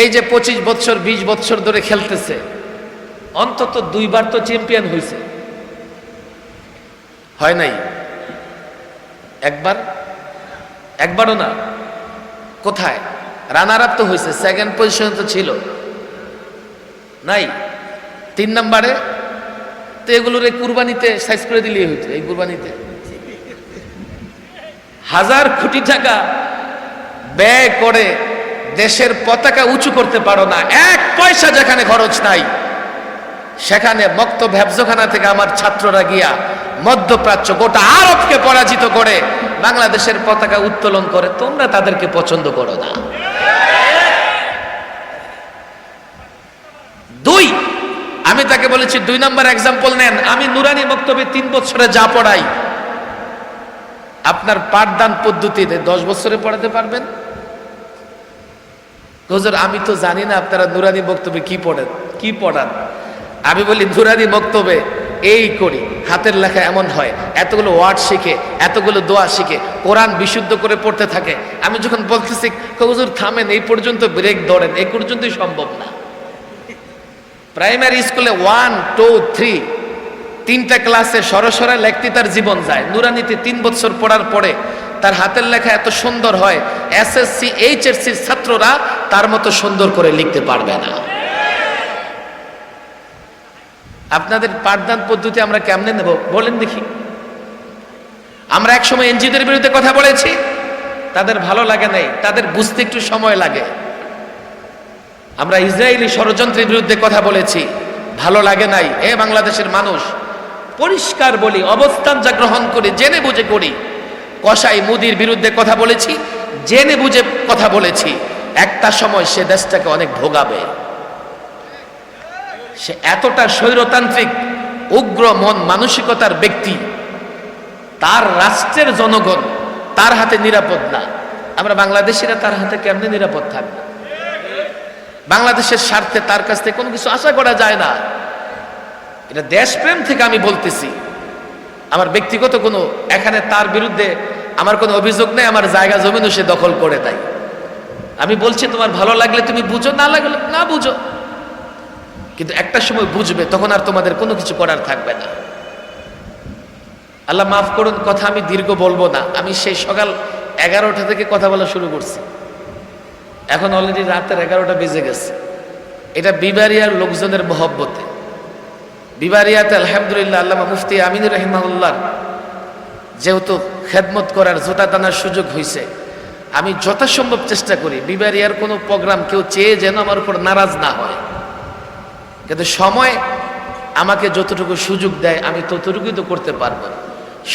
এই যে 25 বছর 20 বছর ধরে খেলতেছে, অন্তত 2 বার তো চ্যাম্পিয়ন হয়েছে, হয় নাই? একবারও না। কোথায়? রানার আপ তো হয়েছে, সেকেন্ড পজিশন তো ছিল নাই। 3 নম্বরে তো এগুলোর এই কুরবানিতে সাইজ করে দিলেই হইতো। এই কুরবানিতে 1000 কোটি টাকা ব্যয় করে দেশের পতাকা উঁচু করতে পারো না, 1 পয়সা যেখানে খরচ নাই, সেখানে মক্তব হেফজখানা থেকে আমার ছাত্ররা গিয়া মধ্যপ্রাচ্য গোটা আরবকে পরাজিত করে বাংলাদেশের পতাকা উত্তোলন করে। তোমরা তাদেরকে পছন্দ করো না। 2, আমি তাকে বলেছি 2 নম্বর এক্সাম্পল নেন। আমি নুরানি মক্তবে 3 বছরে যা পড়াই, আপনার পাঠদান পদ্ধতিতে 10 বছরে পড়াতে পারবেন? হুজুর আমি তো জানি না আপনারা নুরানি মক্তবে কি পড়ান। আমি বলি নুরানি মক্তবে এই করি, হাতের লেখা এমন হয়, এতগুলো ওয়ার্ড শিখে, এতগুলো দোয়া শিখে, কোরআন বিশুদ্ধ করে পড়তে থাকে। আমি যখন বলতেছি হুজুর থামেন, এই পর্যন্ত ব্রেক ধরেন, এই পর্যন্তই সম্ভব না। প্রাইমারি স্কুলে 1, 2, 3 3টা ক্লাসে সরসরা লেখতে তার জীবন যায়। নুরানিতে 3 বছর পড়ার পরে তার হাতের লেখা এত সুন্দর হয়, এসএসসি এইচএসসির ছাত্ররা তার মতো সুন্দর করে লিখতে পারবে না। আপনাদের পাঠদান পদ্ধতি আমরা কেমনে নেব বলেন দেখি? আমরা একসময় এনজিওদের বিরুদ্ধে কথা বলেছি, তাদের ভালো লাগে নাই, তাদের বুঝতে একটু সময় লাগে। আমরা ইসরায়েলি ষড়যন্ত্রের বিরুদ্ধে কথা বলেছি, ভালো লাগে নাই। বাংলাদেশের মানুষ, পরিষ্কার বলি, অবস্থান যা গ্রহণ করি জেনে বুঝে করি। কসাই মুদির বিরুদ্ধে কথা বলেছি, জেনে বুঝে কথা বলেছি। একটা সময় সে দেশটাকে অনেক ভোগাবে। সে এতটা স্বৈরতান্ত্রিক উগ্র মন মানসিকতার ব্যক্তি, তার রাষ্ট্রের জনগণ তার হাতে নিরাপদ না। আমরা বাংলাদেশিরা তার হাতে কেমনে নিরাপদ থাকবে? বাংলাদেশের স্বার্থে তার কাছ থেকে কোনো কিছু আশা করা যায় না। এটা দেশপ্রেম থেকে আমি বলতেছি, আমার ব্যক্তিগত কোনো এখানে তার বিরুদ্ধে আমার কোনো অভিযোগ নেই। আমার জায়গা জমিনও সে দখল করে দেয়। আমি বলছি তোমার ভালো লাগলে তুমি বুঝো, না লাগলে না বুঝো, কিন্তু একটা সময় বুঝবে, তখন আর তোমাদের কোনো কিছু করার থাকবে না। আল্লাহ মাফ করুন, কথা আমি দীর্ঘ বলবো না। আমি সেই সকাল 11টা থেকে কথা বলা শুরু করছি, এখন অলরেডি রাতের 11টা বেজে গেছে। এটা বিবারিয়ার লোকজনের মহব্বতে। বিবারিয়াতে আলহামদুলিল্লাহ আল্লামা মুফতি আমিনুর রহিমাহুল্লাহ যেহেতু খেদমত করার, জোতা টানার সুযোগ হয়েছে, আমি যথাসম্ভব চেষ্টা করি বিবারিয়ার কোনো প্রোগ্রাম কেউ চেয়ে যেন আমার উপর নারাজ না হয়। কিন্তু সময় আমাকে যতটুকু সুযোগ দেয় আমি ততটুকুই তো করতে পারবো।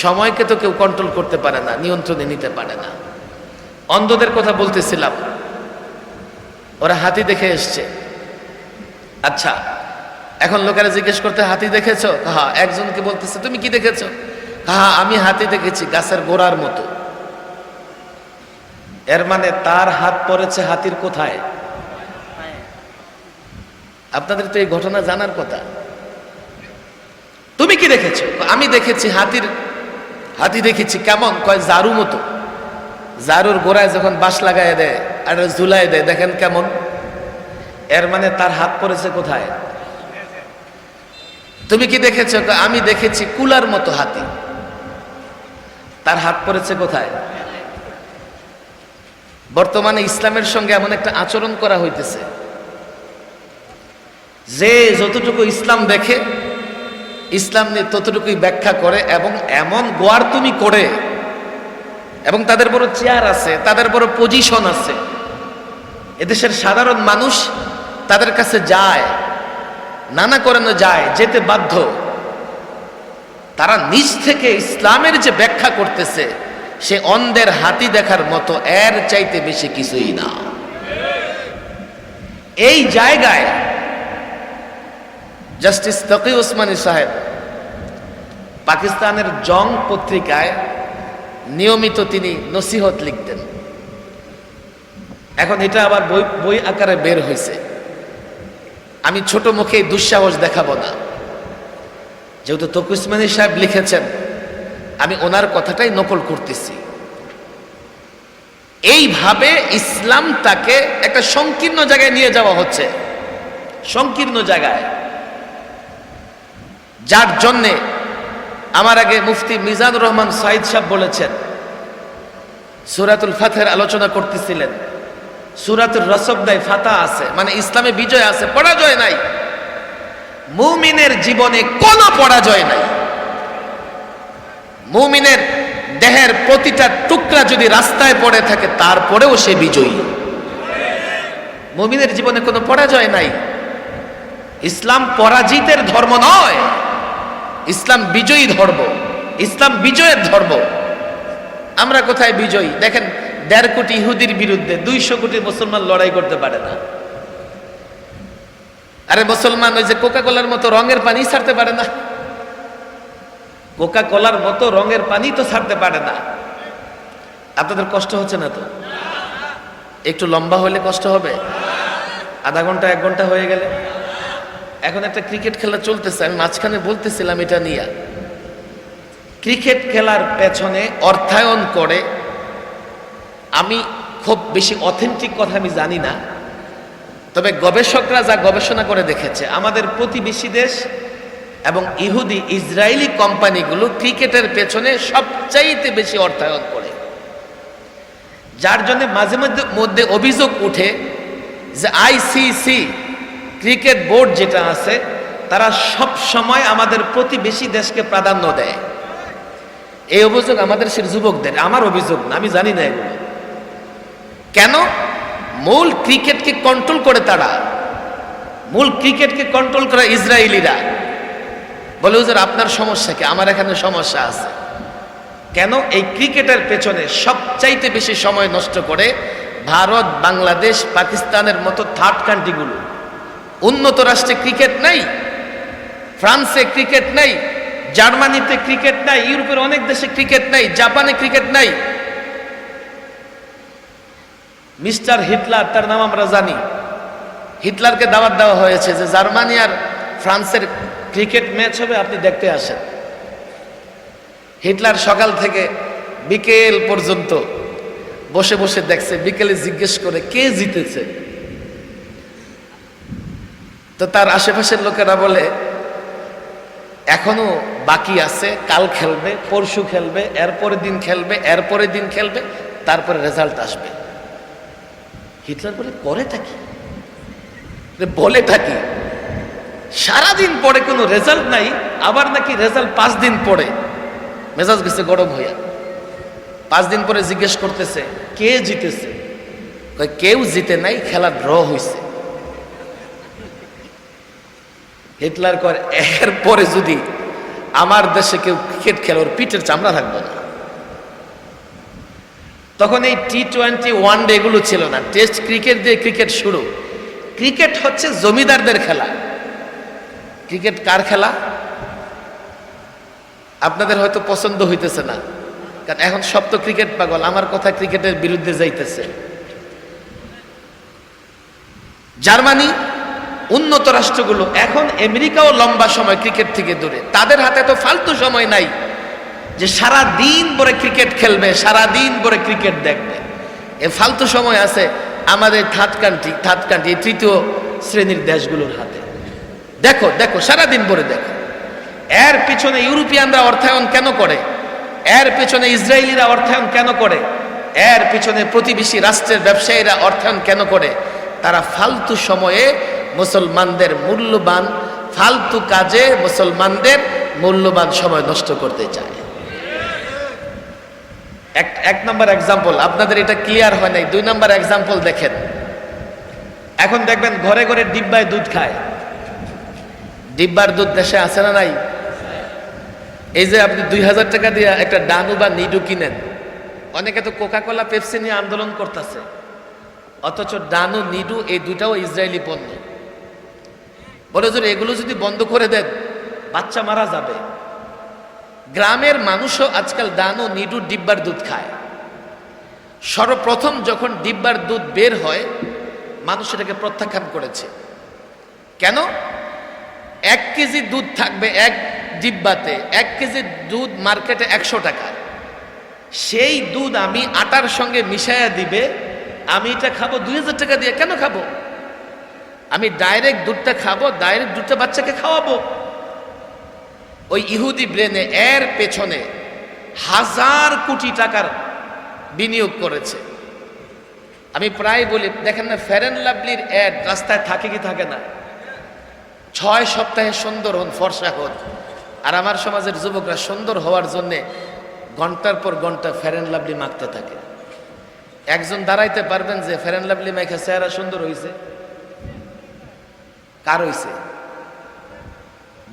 সময়কে তো কেউ কন্ট্রোল করতে পারে না, নিয়ন্ত্রণে নিতে পারে না। অন্ধদের কথা বলতেছিলাম, ওরা হাতি দেখে এসছে। আচ্ছা, এখন লোকেরা জিজ্ঞেস করতে হাতি দেখেছো? হ্যাঁ। একজনকে বলতেছে তুমি কি দেখেছো? হ্যাঁ আমি হাতি দেখেছি, গাছের গোড়ার মতো। এর মানে তার হাত পড়েছে হাতির কোথায়? আপনাদের তো এই ঘটনা জানার কথা। তুমি কি দেখেছো? আমি দেখেছি হাতি দেখেছি। কেমন? কয় জারু মতো। জারুর গোড়ায় যখন বাঁশ লাগায় দেয় আর ঝুলাই দেয়, দেখেন কেমন। এর মানে তার হাত পড়েছে কোথায়? তুমি কি দেখেছো? আমি দেখেছি কুলার মতো হাতি। তার হাত পড়েছে কোথায়? বর্তমানে ইসলামের সঙ্গে এমন একটা আচরণ করা হইতেছে যে যতটুকু ইসলাম দেখে, ইসলাম নিয়ে ততটুকুই ব্যাখ্যা করে, এবং এমন গোয়ার তুমি করে, এবং তাদের বড় চেয়ার আছে, তাদের বড় পজিশন আছে। এদেশের সাধারণ মানুষ তাদের কাছে যায়, নানা করানো যায়, যেতে বাধ্য। তারা নিজ থেকে ইসলামের যে ব্যাখ্যা করতেছে, সে অন্ধের হাতি দেখার মতো, এর চাইতে বেশি কিছুই না। এই জায়গায় জাস্টিস তকি ওসমানী সাহেব পাকিস্তানের জং পত্রিকায় নিয়মিত তিনি নসিহত লিখতেন। এখন এটা আবার বই আকারে বের হয়েছে। আমি ছোট মুখে দুঃসাহস দেখাবো না, যেহেতু তকি ওসমানী সাহেব লিখেছেন, আমি ওনার কথাটাই নকল করতেছি। এইভাবে ইসলামটাকে একটা সংকীর্ণ জায়গায় নিয়ে যাওয়া হচ্ছে, সংকীর্ণ জায়গায়, যার জন্যে আমার আগে মুফতি মিজানুর রহমান সাইদ সাহেব বলেছেন, সূরাতুল ফাতহের আলোচনা করতেছিলেন, সূরাতুর রসবদায় ফাতা আছে, মানে ইসলামে বিজয় আছে, পরাজয় নাই। মুমিনের জীবনে কোনো পরাজয় নাই। মুমিনের দেহের প্রতিটা টুকরা যদি রাস্তায় পড়ে থাকে তারপরেও সে বিজয়ী। মুমিনের জীবনে কোনো পরাজয় নাই। ইসলাম পরাজিতের ধর্ম নয়, ইসলাম বিজয়ী ধর্ম, ইসলাম বিজয়ের ধর্ম। আমরা কোথায় বিজয়ী? দেখেন, 1.5 কোটি ইহুদির বিরুদ্ধে 200 কোটি মুসলমান লড়াই করতে পারে না। আরে মুসলমান ওই যে কোকা কোলার মতো রঙের পানি ছাড়তে পারে না, কোকা কোলার মতো রঙের পানি তো ছাড়তে পারে না। আপনাদের কষ্ট হচ্ছে না তো? একটু লম্বা হলে কষ্ট হবে, আধা ঘন্টা 1 ঘন্টা হয়ে গেলে। এখন একটা ক্রিকেট খেলা চলতেছে, আমি মাঝখানে বলতেছিলাম এটা নিয়ে। ক্রিকেট খেলার পেছনে অর্থায়ন করে, আমি খুব বেশি অথেন্টিক কথা আমি জানি না, তবে গবেষকরা যা গবেষণা করে দেখেছে, আমাদের প্রতিবেশী দেশ এবং ইহুদি ইসরায়েলি কোম্পানিগুলো ক্রিকেটের পেছনে সবচাইতে বেশি অর্থায়ন করে, যার জন্য মাঝে মধ্যে অভিযোগ উঠে যে আইসিসি ক্রিকেট বোর্ড যেটা আছে, তারা সব সময় আমাদের প্রতিবেশী দেশকে প্রাধান্য দেয়। এই অভিযোগ আমাদের সে যুবকদের, আমার অভিযোগ না, আমি জানি না এগুলো কেন। মূল ক্রিকেটকে কন্ট্রোল করে তারা, মূল ক্রিকেটকে কন্ট্রোল করে ইসরায়েলিরা। বলে হুজুর আপনার সমস্যা কি? আমার এখানে সমস্যা আছে। কেন? এই ক্রিকেটের পেছনে সবচাইতে বেশি সময় নষ্ট করে ভারত, বাংলাদেশ, পাকিস্তানের মতো থার্ড কান্ট্রিগুলো। উন্নত রাষ্ট্রে ক্রিকেট নাই, ফ্রান্সে ক্রিকেট নাই, জার্মানিতে ক্রিকেট নাই, ইউরোপের অনেক দেশে ক্রিকেট নাই, জাপানে ক্রিকেট নাই। মিস্টার হিটলার, তার নাম আমরা জানি, হিটলারকে দাওয়াত দেওয়া হয়েছে যে জার্মানি আর ফ্রান্সের ক্রিকেট ম্যাচ হবে, আপনি দেখতে আসেন। হিটলার সকাল থেকে বিকেল পর্যন্ত বসে বসে দেখছে, বিকেলে জিজ্ঞেস করে কে জিতেছে। তো তার আশেপাশের লোকেরা বলে এখনো বাকি আছে, কাল খেলবে, পরশু খেলবে, এরপরের দিন খেলবে, এরপরের দিন খেলবে, তারপরে রেজাল্ট আসবে। হিটলার বলে করেটা কি, বলেটা কি? সারাদিন পরে কোনো রেজাল্ট নাই, আবার নাকি রেজাল্ট 5 দিন পরে। মেজাজ গেছে গরম হইয়া। 5 দিন পরে জিজ্ঞেস করতেছে কে জিতেছে? কেউ জিতে নাই, খেলা ড্র হয়েছে। হিটলার কয় এর পরে যদি আমার দেশে কেউ ক্রিকেট খেলে ওর পিঠের চামড়া থাকবে না। তখন এই T20 ওয়ানডে এগুলো ছিল না, টেস্ট ক্রিকেট দিয়ে ক্রিকেট শুরু। ক্রিকেট হচ্ছে জমিদারদের খেলা। ক্রিকেট কার খেলা? আপনাদের হয়তো পছন্দ হইতেছে না, কারণ এখন সব তো ক্রিকেট পাগল, আমার কথা ক্রিকেটের বিরুদ্ধে যাইতেছে। জার্মানি, উন্নত রাষ্ট্রগুলো, এখন আমেরিকাও লম্বা সময় ক্রিকেট থেকে দূরে। তাদের হাতে তো ফালতু সময় নাই যে সারা দিন পরে ক্রিকেট খেলবে, সারা দিন পরে ক্রিকেট দেখবে। এ ফালতু সময় আছে আমাদের থার্ড কান্ট্রি তৃতীয় শ্রেণীর দেশগুলোর হাতে। দেখো দেখো, সারাদিন পরে দেখো। এর পিছনে ইউরোপিয়ানরা অর্থায়ন কেন করে? এর পিছনে ইসরায়েলিরা অর্থায়ন কেন করে? এর পিছনে প্রতিবেশী রাষ্ট্রের ব্যবসায়ীরা অর্থায়ন কেন করে? তারা ফালতু সময়ে মুসলমানদের মূল্যবান, ফালতু কাজে মুসলমানদের মূল্যবান সময় নষ্ট করতে চায়। এক নম্বর এক্সাম্পল, আপনাদের এটা ক্লিয়ার হয় নাই। 2 নম্বর এক্সাম্পল দেখেন। এখন দেখবেন ঘরে ঘরে ডিব্বায় দুধ খায়। ডিব্বার দুধ দেশে আছে না নাই? এই যে আপনি 2000 টাকা দিয়ে একটা ডানু বা নিডু কিনেন, অনেকে তো কোকা কোলা, পেপসি নিয়ে আন্দোলন করতেছে, অথচ ডানু, নিডু এই দুটাও ইসরায়েলি পণ্য। বলে যে এগুলো যদি বন্ধ করে দেন বাচ্চা মারা যাবে। গ্রামের মানুষও আজকাল ডানু, নিডু, ডিব্বার দুধ খায়। সর্বপ্রথম যখন ডিব্বার দুধ বের হয়, মানুষ এটাকে প্রত্যাখ্যান করেছে। কেন? 1 কেজি দুধ থাকবে এক ডিব্বাতে, 1 কেজি দুধ মার্কেটে 100 টাকা। সেই দুধ আমি আটার সঙ্গে মিশাইয়া দিবে, আমি এটা খাবো 2000 টাকা দিয়ে। কেন খাবো? আমি ডাইরেক্ট দুধটা খাবো, ডাইরেক্ট দুধটা বাচ্চাকে খাওয়াবো। ওই ইহুদি ব্রেনে এর পেছনে 1000 কোটি টাকার বিনিয়োগ করেছে। আমি প্রায় বলি, দেখেন না ফেয়ার অ্যান্ড লাভলির অ্যাড রাস্তায় থাকে কি থাকে না? 6 সপ্তাহে সুন্দর হন, ফর্সা হন। আর আমার সমাজের যুবকরা সুন্দর হওয়ার জন্যে ঘন্টার পর ঘন্টা ফেয়ার অ্যান্ড লাভলি মাখতে থাকে। একজন দাঁড়াইতে পারবেন যে ফেয়ার অ্যান্ড লাভলি মাইখা চেহারা সুন্দর হয়েছে? কার হয়েছে?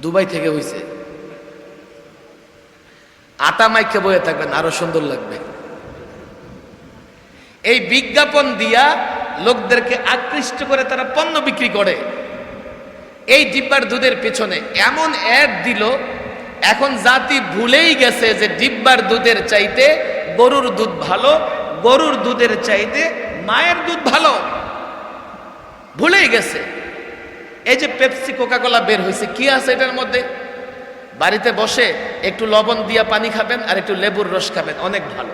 দুবাই থেকে হয়েছে। আটা মাইকে বয়ে থাকবেন, আরো সুন্দর লাগবে। এই বিজ্ঞাপন দিয়া লোকদেরকে আকৃষ্ট করে তারা পণ্য বিক্রি করে। এই ডিব্বার দুধের পেছনে এমন অ্যাড দিল, এখন জাতি ভুলেই গেছে যে ডিব্বার দুধের চাইতে গরুর দুধ ভালো, গরুর দুধের চাইতে মায়ের দুধ ভালো, ভুলেই গেছে। এই যে পেপসি কোকাকোলা বের হয়েছে, কি আছে এটার মধ্যে? বাড়িতে বসে একটু লবণ দিয়া পানি খাবেন আর একটু লেবুর রস খাবেন, অনেক ভালো।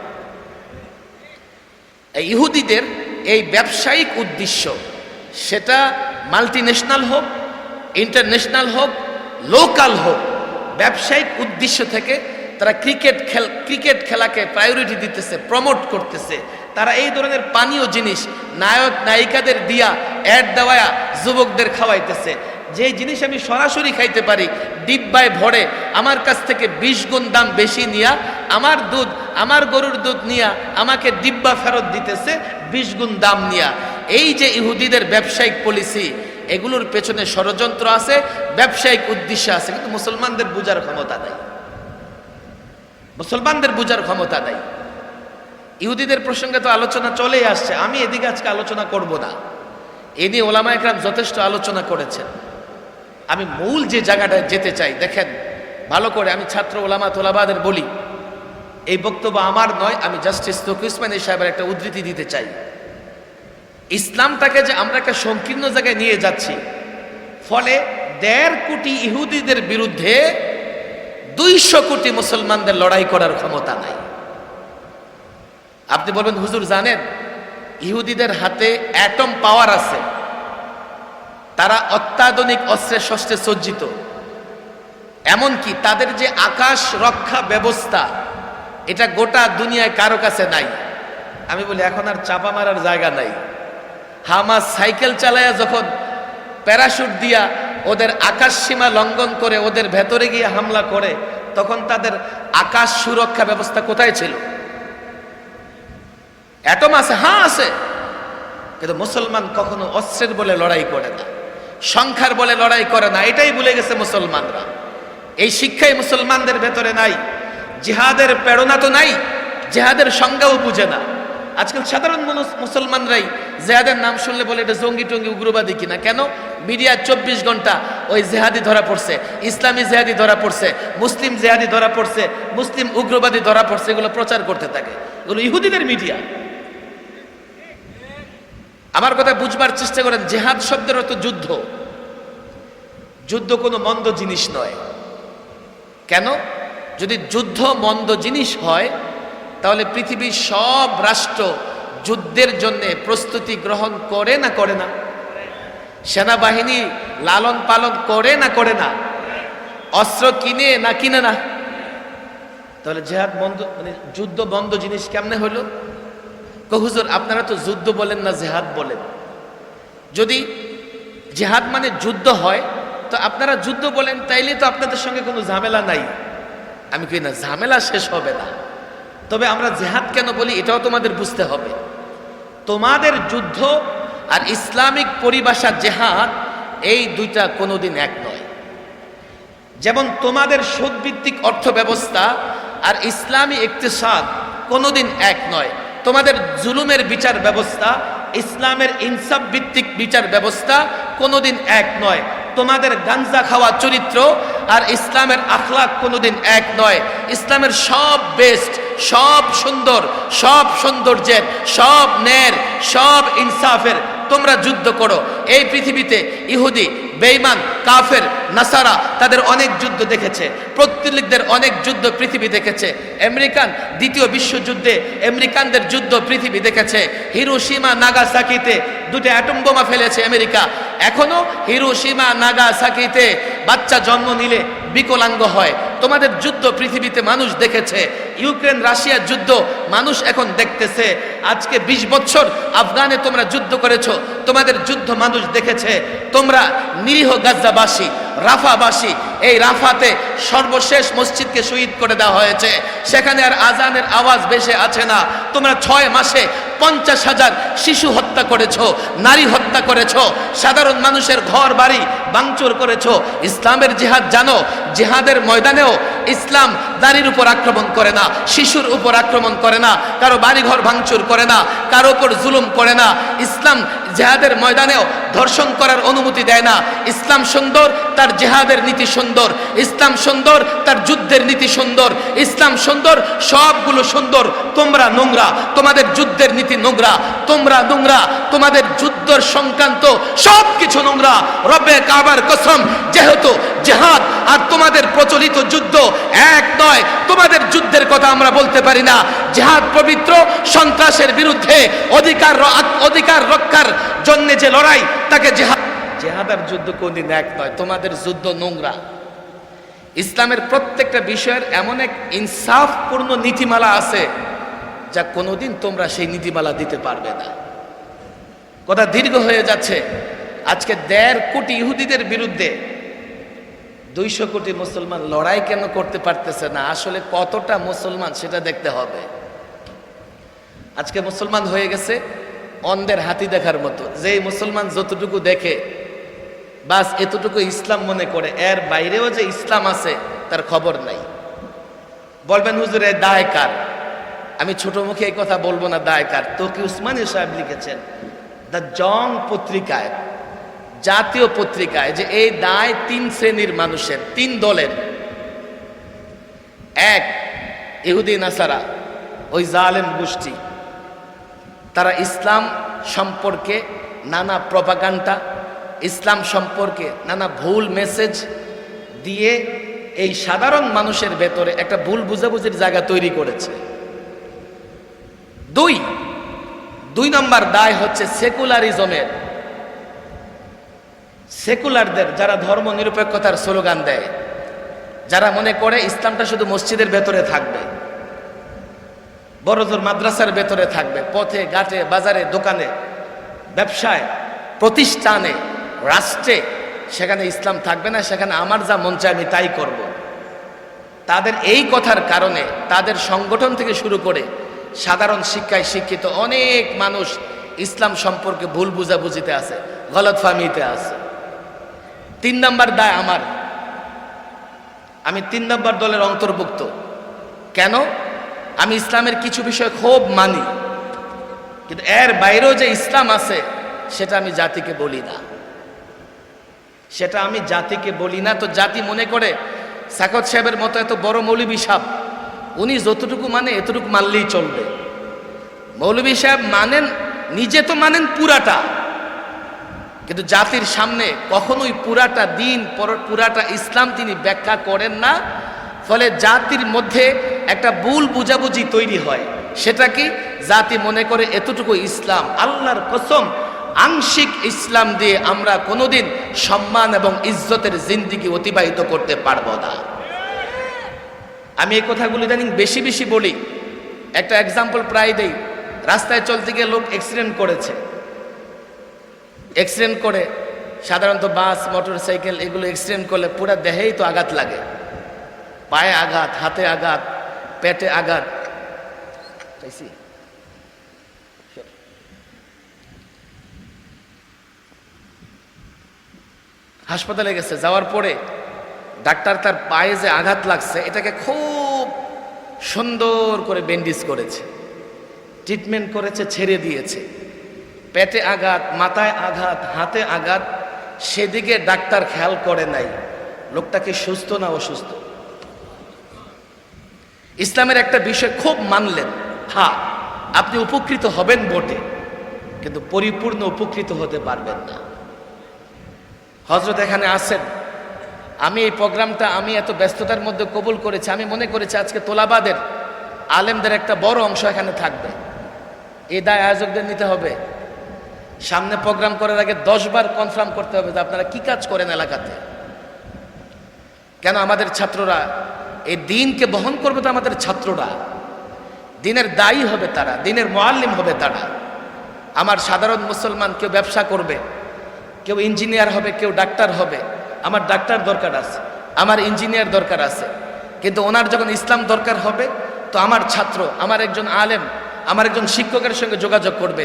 ইহুদিদের এই ব্যবসায়িক উদ্দেশ্য, সেটা মাল্টিন্যাশনাল হোক, ইন্টারন্যাশনাল হোক, লোকাল হোক, ব্যবসায়িক উদ্দেশ্য থেকে তারা ক্রিকেট খেলাকে প্রায়োরিটি দিতেছে, প্রমোট করতেছে। তারা এই ধরনের পানীয় জিনিস নায়ক নায়িকাদের দিয়া অ্যাড দেওয়া যুবকদের খাওয়াইতেছে। যে জিনিস আমি সরাসরি খাইতে পারি ডিব্বায় ভরে, আমার কাছ থেকে 20 গুণ দাম বেশি নিয়া আমার দুধ, আমার গরুর দুধ নিয়া আমাকে ডিব্বা ফেরত দিতেছে 20 গুণ দাম নিয়া। এই যে ইহুদিদের ব্যবসায়িক পলিসি, এগুলোর পেছনে ষড়যন্ত্র আছে, ব্যবসায়িক উদ্দেশ্য আছে, কিন্তু মুসলমানদের বুঝার ক্ষমতা নাই। মুসলমানদের বুঝার ক্ষমতা নাই। ইহুদিদের প্রসঙ্গে তো আলোচনা চলেই আসছে, আমি এদিকে আজকে আলোচনা করব না। এ নিয়ে ওলামায়ে কেরাম যথেষ্ট আলোচনা করেছেন। আমি মূল যে জায়গাটায় যেতে চাই, দেখেন ভালো করে, আমি ছাত্র ওলামা তোলাবাদের বলি, এই বক্তব্য আমার নয়, আমি জাস্টিস তকি উসমানী সাহেবের একটা উদ্ধৃতি দিতে চাই। ইসলামটাকে যে আমরা একটা সংকীর্ণ জায়গায় নিয়ে যাচ্ছি, ফলে 1.5 কোটি ইহুদিদের বিরুদ্ধে 200 কোটি মুসলমানদের লড়াই করার ক্ষমতা নাই। আপনি বলবেন হুজুর জানেন ইহুদিদের হাতে অ্যাটম পাওয়ার আছে, তারা অত্যাধুনিক অস্ত্রে শস্ত্রে সজ্জিত, এমনকি তাদের যে আকাশ রক্ষা ব্যবস্থা, এটা গোটা দুনিয়ায় কারো কাছে নাই। আমি বলি এখন আর চাপা মারার জায়গা নাই। হামাস সাইকেল চালায়া যখন প্যারাশুট দিয়া ওদের আকাশ সীমা লঙ্ঘন করে ওদের ভেতরে গিয়ে হামলা করে, তখন তাদের আকাশ সুরক্ষা ব্যবস্থা কোথায় ছিল? অ্যাটম আছে, হ্যাঁ আছে, কিন্তু মুসলমান কখনো অস্ত্রের বলে লড়াই করে না, সংখ্যার বলে লড়াই করে না। এটাই ভুলে গেছে মুসলমানরা। এই শিক্ষাই মুসলমানদের ভেতরে নাই। জিহাদের প্রেরণা তো নাই, জিহাদের সংজ্ঞাও বুঝে না। আজকাল সাধারণ মুসলমানরাই জিহাদের নাম শুনলে বলে এটা জঙ্গি টঙ্গি উগ্রবাদী কিনা। কেন? মিডিয়া 24 ঘন্টা ওই জেহাদি ধরা পড়ছে, ইসলামী জেহাদি ধরা পড়ছে, মুসলিম জেহাদি ধরা পড়ছে, মুসলিম উগ্রবাদী ধরা পড়ছে, এগুলো প্রচার করতে থাকে। এগুলো ইহুদিদের মিডিয়া। আমার কথা বুঝবার চেষ্টা করেন। জেহাদ শব্দের অর্থ যুদ্ধ। যুদ্ধ কোনো মন্দ জিনিস নয়। কেন? যদি যুদ্ধ মন্দ জিনিস হয়, তাহলে পৃথিবীর সব রাষ্ট্র যুদ্ধের জন্য প্রস্তুতি গ্রহণ করে না করে না? সেনাবাহিনী লালন পালন করে না করে না? অস্ত্র কিনে না কিনে না? তাহলে জেহাদ বন্ধ, মানে যুদ্ধ বন্ধ জিনিস কেমনে হলো? হুজুর আপনারা তো যুদ্ধ বলেন না, জেহাদ বলেন। যদি জেহাদ মানে যুদ্ধ হয়, তো আপনারা যুদ্ধ বলেন, তাইলে তো আপনাদের সঙ্গে কোনো ঝামেলা নাই। আমি কই না, ঝামেলা শেষ হবে না। তবে আমরা জেহাদ কেন বলি এটাও তোমাদের বুঝতে হবে। তোমাদের যুদ্ধ আর ইসলামিক পরিভাষা জেহাদ, এই দুইটা কোনোদিন এক নয়। যেমন তোমাদের সুদভিত্তিক অর্থ ব্যবস্থা আর ইসলামী ইকতিসাদ কোনোদিন এক নয়। তোমাদের জুলুমের বিচার ব্যবস্থা, ইসলামের ইনসাফ ভিত্তিক বিচার ব্যবস্থা কোনোদিন এক নয়। তোমাদের গাঞ্জা খাওয়া চরিত্র আর ইসলামের আখলাক কোনোদিন এক নয়। ইসলামের সব বেস্ট, সব সুন্দর, সব সৌন্দর্যের, সব ন্যায়ের, সব ইনসাফের তোমরা যুদ্ধ করো। এই পৃথিবীতে ইহুদি, বেঈমান, কাফের, নাসারা তাদের অনেক যুদ্ধ দেখেছে, পৌত্তলিকদের অনেক যুদ্ধ পৃথিবী দেখেছে। আমেরিকান দ্বিতীয় বিশ্বযুদ্ধে আমেরিকানদের যুদ্ধ পৃথিবী দেখেছে। হিরোশিমা নাগাসাকিতে দুটো অ্যাটম বোমা ফেলেছে আমেরিকা। এখনো হিরোশিমা নাগাসাকিতে বাচ্চা জন্ম নিলে বিকলাঙ্গ হয়। তোমাদের যুদ্ধ পৃথিবীতে মানুষ দেখেছে। ইউক্রেন রাশিয়ার যুদ্ধ মানুষ এখন দেখতেছে। আজকে 20 বছর আফগানে তোমরা যুদ্ধ করেছো, তোমাদের যুদ্ধ মানুষ দেখেছে। তোমরা নিরীহ গাজ্জাবাসী, রাফাবাসী, এই রাফাতে সর্বশেষ মসজিদকে শহীদ করে দেওয়া হয়েছে, সেখানে আর আজানের আওয়াজ ভেসে আছে না। তোমরা 6 মাসে 50,000 শিশু হত্যা করেছো, নারী হত্যা করেছো, সাধারণ মানুষের ঘর বাড়ি ভাঙচুর করেছো। ইসলামের জিহাদ জানো? জিহাদের ময়দানেও ইসলাম নারীর উপর আক্রমণ করে না, শিশুর উপর আক্রমণ করে না, কারো বাড়িঘর ভাঙচুর করে না, কারো উপর জুলুম করে না। ইসলাম জিহাদের ময়দানেও ধর্ষণ করার অনুমতি দেয় না। ইসলাম সুন্দর, তার জিহাদের নীতি সুন্দর। ইসলাম সুন্দর, তার যুদ্ধের নীতি সুন্দর। ইসলাম সুন্দর, সবগুলো সুন্দর। তোমরা নোংরা, তোমাদের যুদ্ধের নীতি নোংরা, তোমরা নোংরা, তোমাদের যুদ্ধের সংক্রান্ত সব কিছু নোংরা। রব্বে কাবার কসম, যেহেতু জিহাদ আর তোমাদের প্রচলিত যুদ্ধ এক নয়, তোমাদের যুদ্ধের কথা আমরা বলতে পারি না। জিহাদ পবিত্র, সন্ত্রাসের বিরুদ্ধে অধিকার রক্ষার জন্য যে লড়াই, তাকে জিহাদ। জিহাদ আর যুদ্ধ কোনদিন এক নয়, তোমাদের যুদ্ধ নোংরা। ইসলামের প্রত্যেকটা বিষয়ের এমন এক ইনসাফপূর্ণ নীতিমালা আছে যা কোনোদিন তোমরা সেই নীতিমালা দিতে পারবে না। কথা দীর্ঘ হয়ে যাচ্ছে। আজকে 1.5 কোটি ইহুদিদের বিরুদ্ধে 200 কোটি মুসলমান লড়াই কেন করতে পারতেছে না? আসলে কতটা মুসলমান সেটা দেখতে হবে। আজকে মুসলমান হয়ে গেছে অন্ধের হাতি দেখার মতো। যেই মুসলমান যতটুকু দেখে বাস এতটুকু ইসলাম মনে করে, এর বাইরেও যে ইসলাম আছে তার খবর নাই। বলবেন হুজুর এ দায় কার? আমি ছোট মুখে এই কথা বলবো না, দায় কার। তকি উসমানী সাহেব লিখেছেন দ্য জং পত্রিকায়, জাতীয় পত্রিকায়, যে এই দায় 3 শ্রেণীর মানুষের, 3 দলের। 1, ইহুদি নাসারা, ওই জালেম গোষ্ঠী। তারা ইসলাম সম্পর্কে নানা প্রপাগান্ডা, ইসলাম সম্পর্কে নানা ভুল মেসেজ দিয়ে এই সাধারণ মানুষের ভেতরে একটা ভুল বুঝাবুঝির জায়গা তৈরি করেছে। 2 নম্বর দায় হচ্ছে সেকুলারিজমের, সেকুলারদের, যারা ধর্ম নিরপেক্ষতার স্লোগান দেয়, যারা মনে করে ইসলামটা শুধু মসজিদের ভেতরে থাকবে, বড়জোর মাদ্রাসার ভেতরে থাকবে, পথে ঘাটে বাজারে দোকানে ব্যবসায় প্রতিষ্ঠানে রাষ্ট্রে সেখানে ইসলাম থাকবে না, সেখানে আমার যা মন চায় আমি তাই করব। তাদের এই কথার কারণে তাদের সংগঠন থেকে শুরু করে সাধারণ শিক্ষায় শিক্ষিত অনেক মানুষ ইসলাম সম্পর্কে ভুল বুঝাবুঝিতে আছে, গলতফাহমিতে আছে। 3 নম্বর দায় আমার, আমি 3 নম্বর দলের অন্তর্ভুক্ত। কেন? আমি ইসলামের কিছু বিষয় খুব মানি, কিন্তু এর বাইরেও যে ইসলাম আছে সেটা আমি জাতিকে বলি না, সেটা আমি জাতিকে বলি না। তো জাতি মনে করে সাকত সাহেবের মতো এত বড় মৌলবী সাহেব, উনি যতটুকু মানে এতটুকু মানলেই চলবে। মৌলবী সাহেব মানেন, নিজে তো মানেন পুরাটা, কিন্তু জাতির সামনে কখনোই পুরাটা দিন, পুরাটা ইসলাম তিনি ব্যাখ্যা করেন না। ফলে জাতির মধ্যে একটা ভুল বুঝাবুঝি তৈরি হয়। সেটা কি? জাতি মনে করে এতটুকু ইসলাম। আল্লাহর কসম, আংশিক ইসলাম দিয়ে আমরা কোনোদিন সম্মান এবং ইজ্জতের জিন্দেগি অতিবাহিত করতে পারবো না। আমি এই কথাগুলো ইদানিং বেশি বেশি বলি। একটা এক্সাম্পল প্রায় দেই। রাস্তায় চলতে গিয়ে লোক অ্যাক্সিডেন্ট করেছে, অ্যাক্সিডেন্ট করে সাধারণত বাস, মোটর সাইকেল এগুলো অ্যাক্সিডেন্ট করলে পুরো দেহেই তো আঘাত লাগে, পায়ে আঘাত, হাতে আঘাত, পেটে আঘাত। হাসপাতালে গেছে, যাওয়ার পরে ডাক্তার তার পায়ে যে আঘাত লাগছে এটাকে খুব সুন্দর করে ব্যান্ডেজ করেছে, ট্রিটমেন্ট করেছে, ছেড়ে দিয়েছে। পেটে আঘাত, মাথায় আঘাত, হাতে আঘাত, সেদিকে ডাক্তার খেয়াল করে নাই লোকটা কি সুস্থ না অসুস্থ। ইসলামের একটা বিষয় খুব মানলেন, হ্যাঁ আপনি উপকৃত হবেন বটে, কিন্তু পরিপূর্ণ উপকৃত হতে পারবেন না। হযরত এখানে আছেন, আমি এই প্রোগ্রামটা আমি এত ব্যস্ততার মধ্যে কবুল করেছি, আমি মনে করেছি আজকে তোলাবাদের আলেমদের একটা বড় অংশ এখানে থাকবে। এই দায় আয়োজকদের নিতে হবে। সামনে প্রোগ্রাম করার আগে 10 বার কনফার্ম করতে হবে যে আপনারা কি কাজ করেন এলাকাতে। কেন আমাদের ছাত্ররা এই দিনকে বহন করবে, তো আমাদের ছাত্ররা দিনের দায়ী হবে, তারা দিনের মুআল্লিম হবে। তারা আমার সাধারণ মুসলমান, কেউ ব্যবসা করবে, কেউ ইঞ্জিনিয়ার হবে, কেউ ডাক্তার হবে। আমার ডাক্তার দরকার আছে, আমার ইঞ্জিনিয়ার দরকার আছে, কিন্তু ওনার যখন ইসলাম দরকার হবে, তো আমার ছাত্র, আমার একজন আলেম, আমার একজন শিক্ষকের সঙ্গে যোগাযোগ করবে।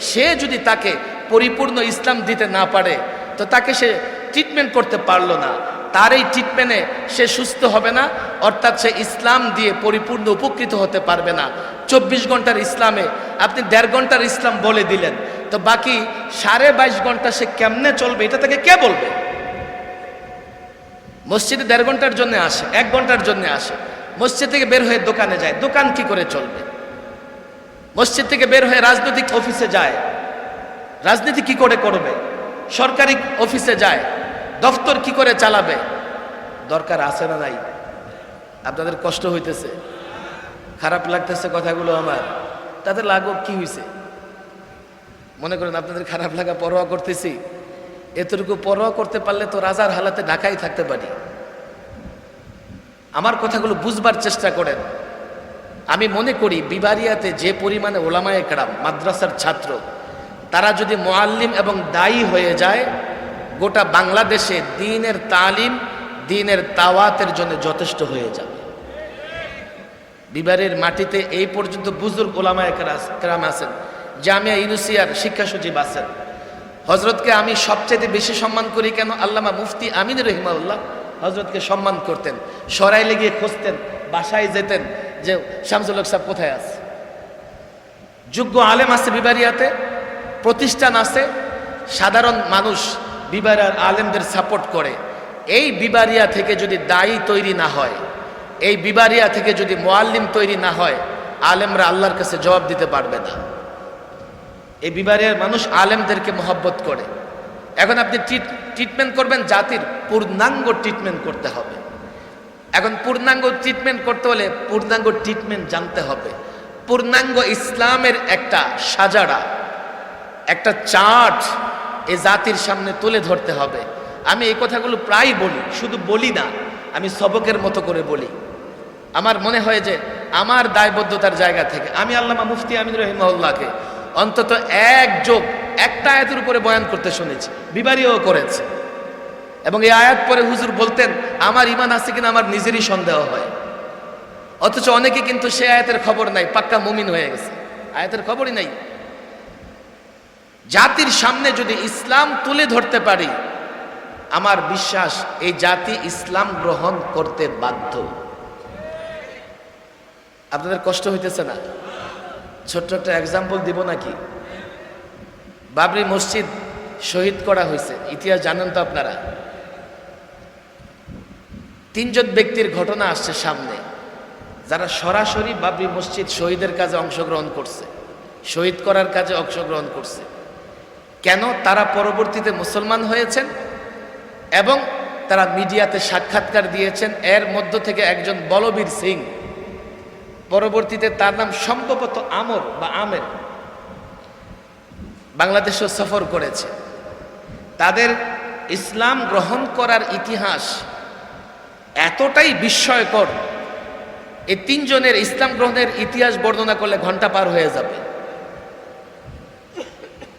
সে যদি তাকে পরিপূর্ণ ইসলাম দিতে না পারে, তো তাকে সে ট্রিটমেন্ট করতে পারলো না, তার এই ট্রিটমেন্টে সে সুস্থ হবে না, অর্থাৎ সে ইসলাম দিয়ে পরিপূর্ণ উপকৃত হতে পারবে না। 24 ঘন্টার ইসলামে আপনি 1.5 ঘন্টার ইসলাম বলে দিলেন, তো বাকি 22.5 ঘন্টা সে কেমনে চলবে, এটা তাকে কে বলবে? মসজিদে 1.5 ঘন্টার জন্য আসে, 1 ঘন্টার জন্য আসে, মসজিদ থেকে বের হয়ে দোকানে যায়, দোকান কি করে চলবে? মসজিদ থেকে বের হয়ে রাজনৈতিক অফিসে যায়, রাজনীতি কি করে করবে? সরকারি অফিসে যায়, দফতর কি করে চালাবে? দরকার আছে না নাই? আপনাদের কষ্ট হইতেছে, খারাপ লাগতেছে কথাগুলো আমার, তাদের লাগুক, কি হয়েছে? মনে করেন আপনাদের খারাপ লাগা পরোয়া করতেছি, এতটুকু পরোয়া করতে পারলে তো রাজার হালাতে ঢাকায় থাকতে পারি। আমার কথাগুলো বুঝবার চেষ্টা করেন। আমি মনে করি বিবারিয়াতে যে পরিমাণে ওলামায়ে কেরাম, মাদ্রাসার ছাত্র, তারা যদি মুআল্লিম এবং দায়ী হয়ে যায়, গোটা বাংলাদেশে দ্বীনের তালিম, দ্বীনের দাওয়াতের জন্য যথেষ্ট হয়ে যাবে। বিবারের মাটিতে এই পর্যন্ত বুজুর্গ ওলামায়ে কেরাম আছেন, জামিয়া ইউনুসিয়ার শিক্ষা সচিব আছেন। হযরতকে আমি সবচেয়ে বেশি সম্মান করি কেন? আল্লামা মুফতি আমিন রহিমাউল্লাহ হযরতকে সম্মান করতেন, সরাইলে গিয়ে খুঁজতেন, বাসায় যেতেন যে শামসুল হক সাহেব কোথায় আছে। যোগ্য আলেম আছে বিবারিয়াতে, প্রতিষ্ঠান আছে, সাধারণ মানুষ বিবারিয়ার আলেমদের সাপোর্ট করে। এই বিবারিয়া থেকে যদি দায়ী তৈরি না হয়, এই বিবারিয়া থেকে যদি মুআল্লিম তৈরি না হয়, আলেমরা আল্লাহর কাছে জবাব দিতে পারবে না। এই বিবারিয়ার মানুষ আলেমদেরকে মহব্বত করে। এখন আপনি ট্রিটমেন্ট করবেন, জাতির পূর্ণাঙ্গ ট্রিটমেন্ট করতে হবে। এখন পূর্ণাঙ্গ ট্রিটমেন্ট করতে হলে পূর্ণাঙ্গ ট্রিটমেন্ট জানতে হবে। পূর্ণাঙ্গ ইসলামের একটা সাজারা, একটা চার্ট এই জাতির সামনে তুলে ধরতে হবে। আমি এই কথাগুলো প্রায় বলি, শুধু বলি না, আমি সবকের মতো করে বলি। আমার মনে হয় যে আমার দায়বদ্ধতার জায়গা থেকে আমি আল্লামা মুফতি আমিন রহিমাহুল্লাহকে অন্তত একটা আয়াতের উপরে বয়ান করতে শুনেছি, বিবারিয়াও করেছে। এবং এই আয়াত পরে হুজুর বলতেন, আমার ঈমান আছে কিনা আমার নিজেরই সন্দেহ হয়। অথচ অনেকে কিন্তু সে আয়াতের খবর নাই, পাক্কা মুমিন হয়ে গেছে, আয়াতের খবরই নাই। জাতির সামনে যদি ইসলাম তুলে ধরতে পারি, আমার বিশ্বাস এই জাতি ইসলাম গ্রহণ করতে বাধ্য। আপনাদের কষ্ট হইতেছে না? ছোট্ট একটা এক্সাম্পল দিব নাকি? বাবরি মসজিদ শহীদ করা হয়েছে, ইতিহাস জানেন তো আপনারা। 3 জন ব্যক্তির ঘটনা আসছে সামনে, যারা সরাসরি বাবরি মসজিদ শহীদের কাজে অংশগ্রহণ করছে, শহীদ করার কাজে অংশগ্রহণ করছে। কেন? তারা পরবর্তীতে মুসলমান হয়েছেন এবং তারা মিডিয়াতে সাক্ষাৎকার দিয়েছেন। এর মধ্য থেকে একজন বলবীর সিং, পরবর্তীতে তার নাম সম্ভবত আমর বা আমের, বাংলাদেশও সফর করেছে। তাদের ইসলাম গ্রহণ করার ইতিহাস এতটাই বিস্ময়কর, এই 3 জনের ইসলাম গ্রহণের ইতিহাস বর্ণনা করলে ঘন্টা পার হয়ে যাবে।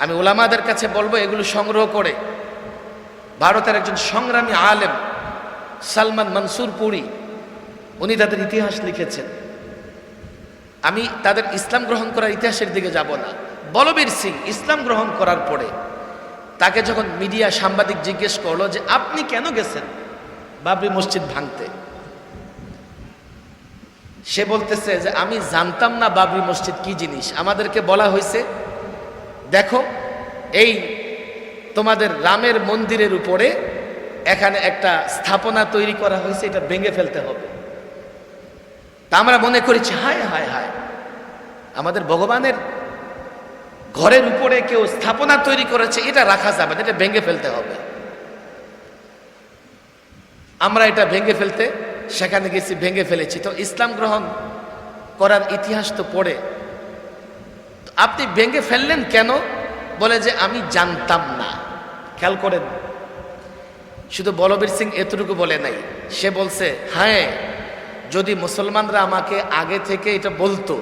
আমি উলামাদের কাছে বলবো এগুলো সংগ্রহ করে। ভারতের একজন সংগ্রামী আলেম সালমান মনসুর পুরী, উনি তাদের ইতিহাস লিখেছেন। আমি তাদের ইসলাম গ্রহণ করার ইতিহাসের দিকে যাব না। বলবীর সিং ইসলাম গ্রহণ করার পরে তাকে যখন মিডিয়া সাংবাদিক জিজ্ঞেস করলো যে আপনি কেন গেছেন বাবরি মসজিদ ভাঙতে, সে বলতেছে যে আমি জানতাম না বাবরি মসজিদ কি জিনিস। আমাদেরকে বলা হয়েছে, দেখো এই তোমাদের রামের মন্দিরের উপরে এখানে একটা স্থাপনা তৈরি করা হয়েছে, এটা ভেঙে ফেলতে হবে। তা আমরা মনে করেছি হায় হায় হায়, আমাদের ভগবানের ঘরের উপরে কেউ স্থাপনা তৈরি করেছে, এটা রাখা যাবে না, এটা ভেঙে ফেলতে হবে। আমরা এটা ভেঙে ফেলতে সেখানে গেছি, ভেঙে ফেলেছি। তো ইসলাম গ্রহণ করার ইতিহাস তো পড়ে, আপনি ভেঙে ফেললেন কেন? বলে যে আমি জানতাম না। খেয়াল করেন, শুধু বলবীর সিং এতটুকু বলে নাই, সে বলছে হ্যাঁ, যদি মুসলমানরা আমাকে আগে থেকে এটা বলতো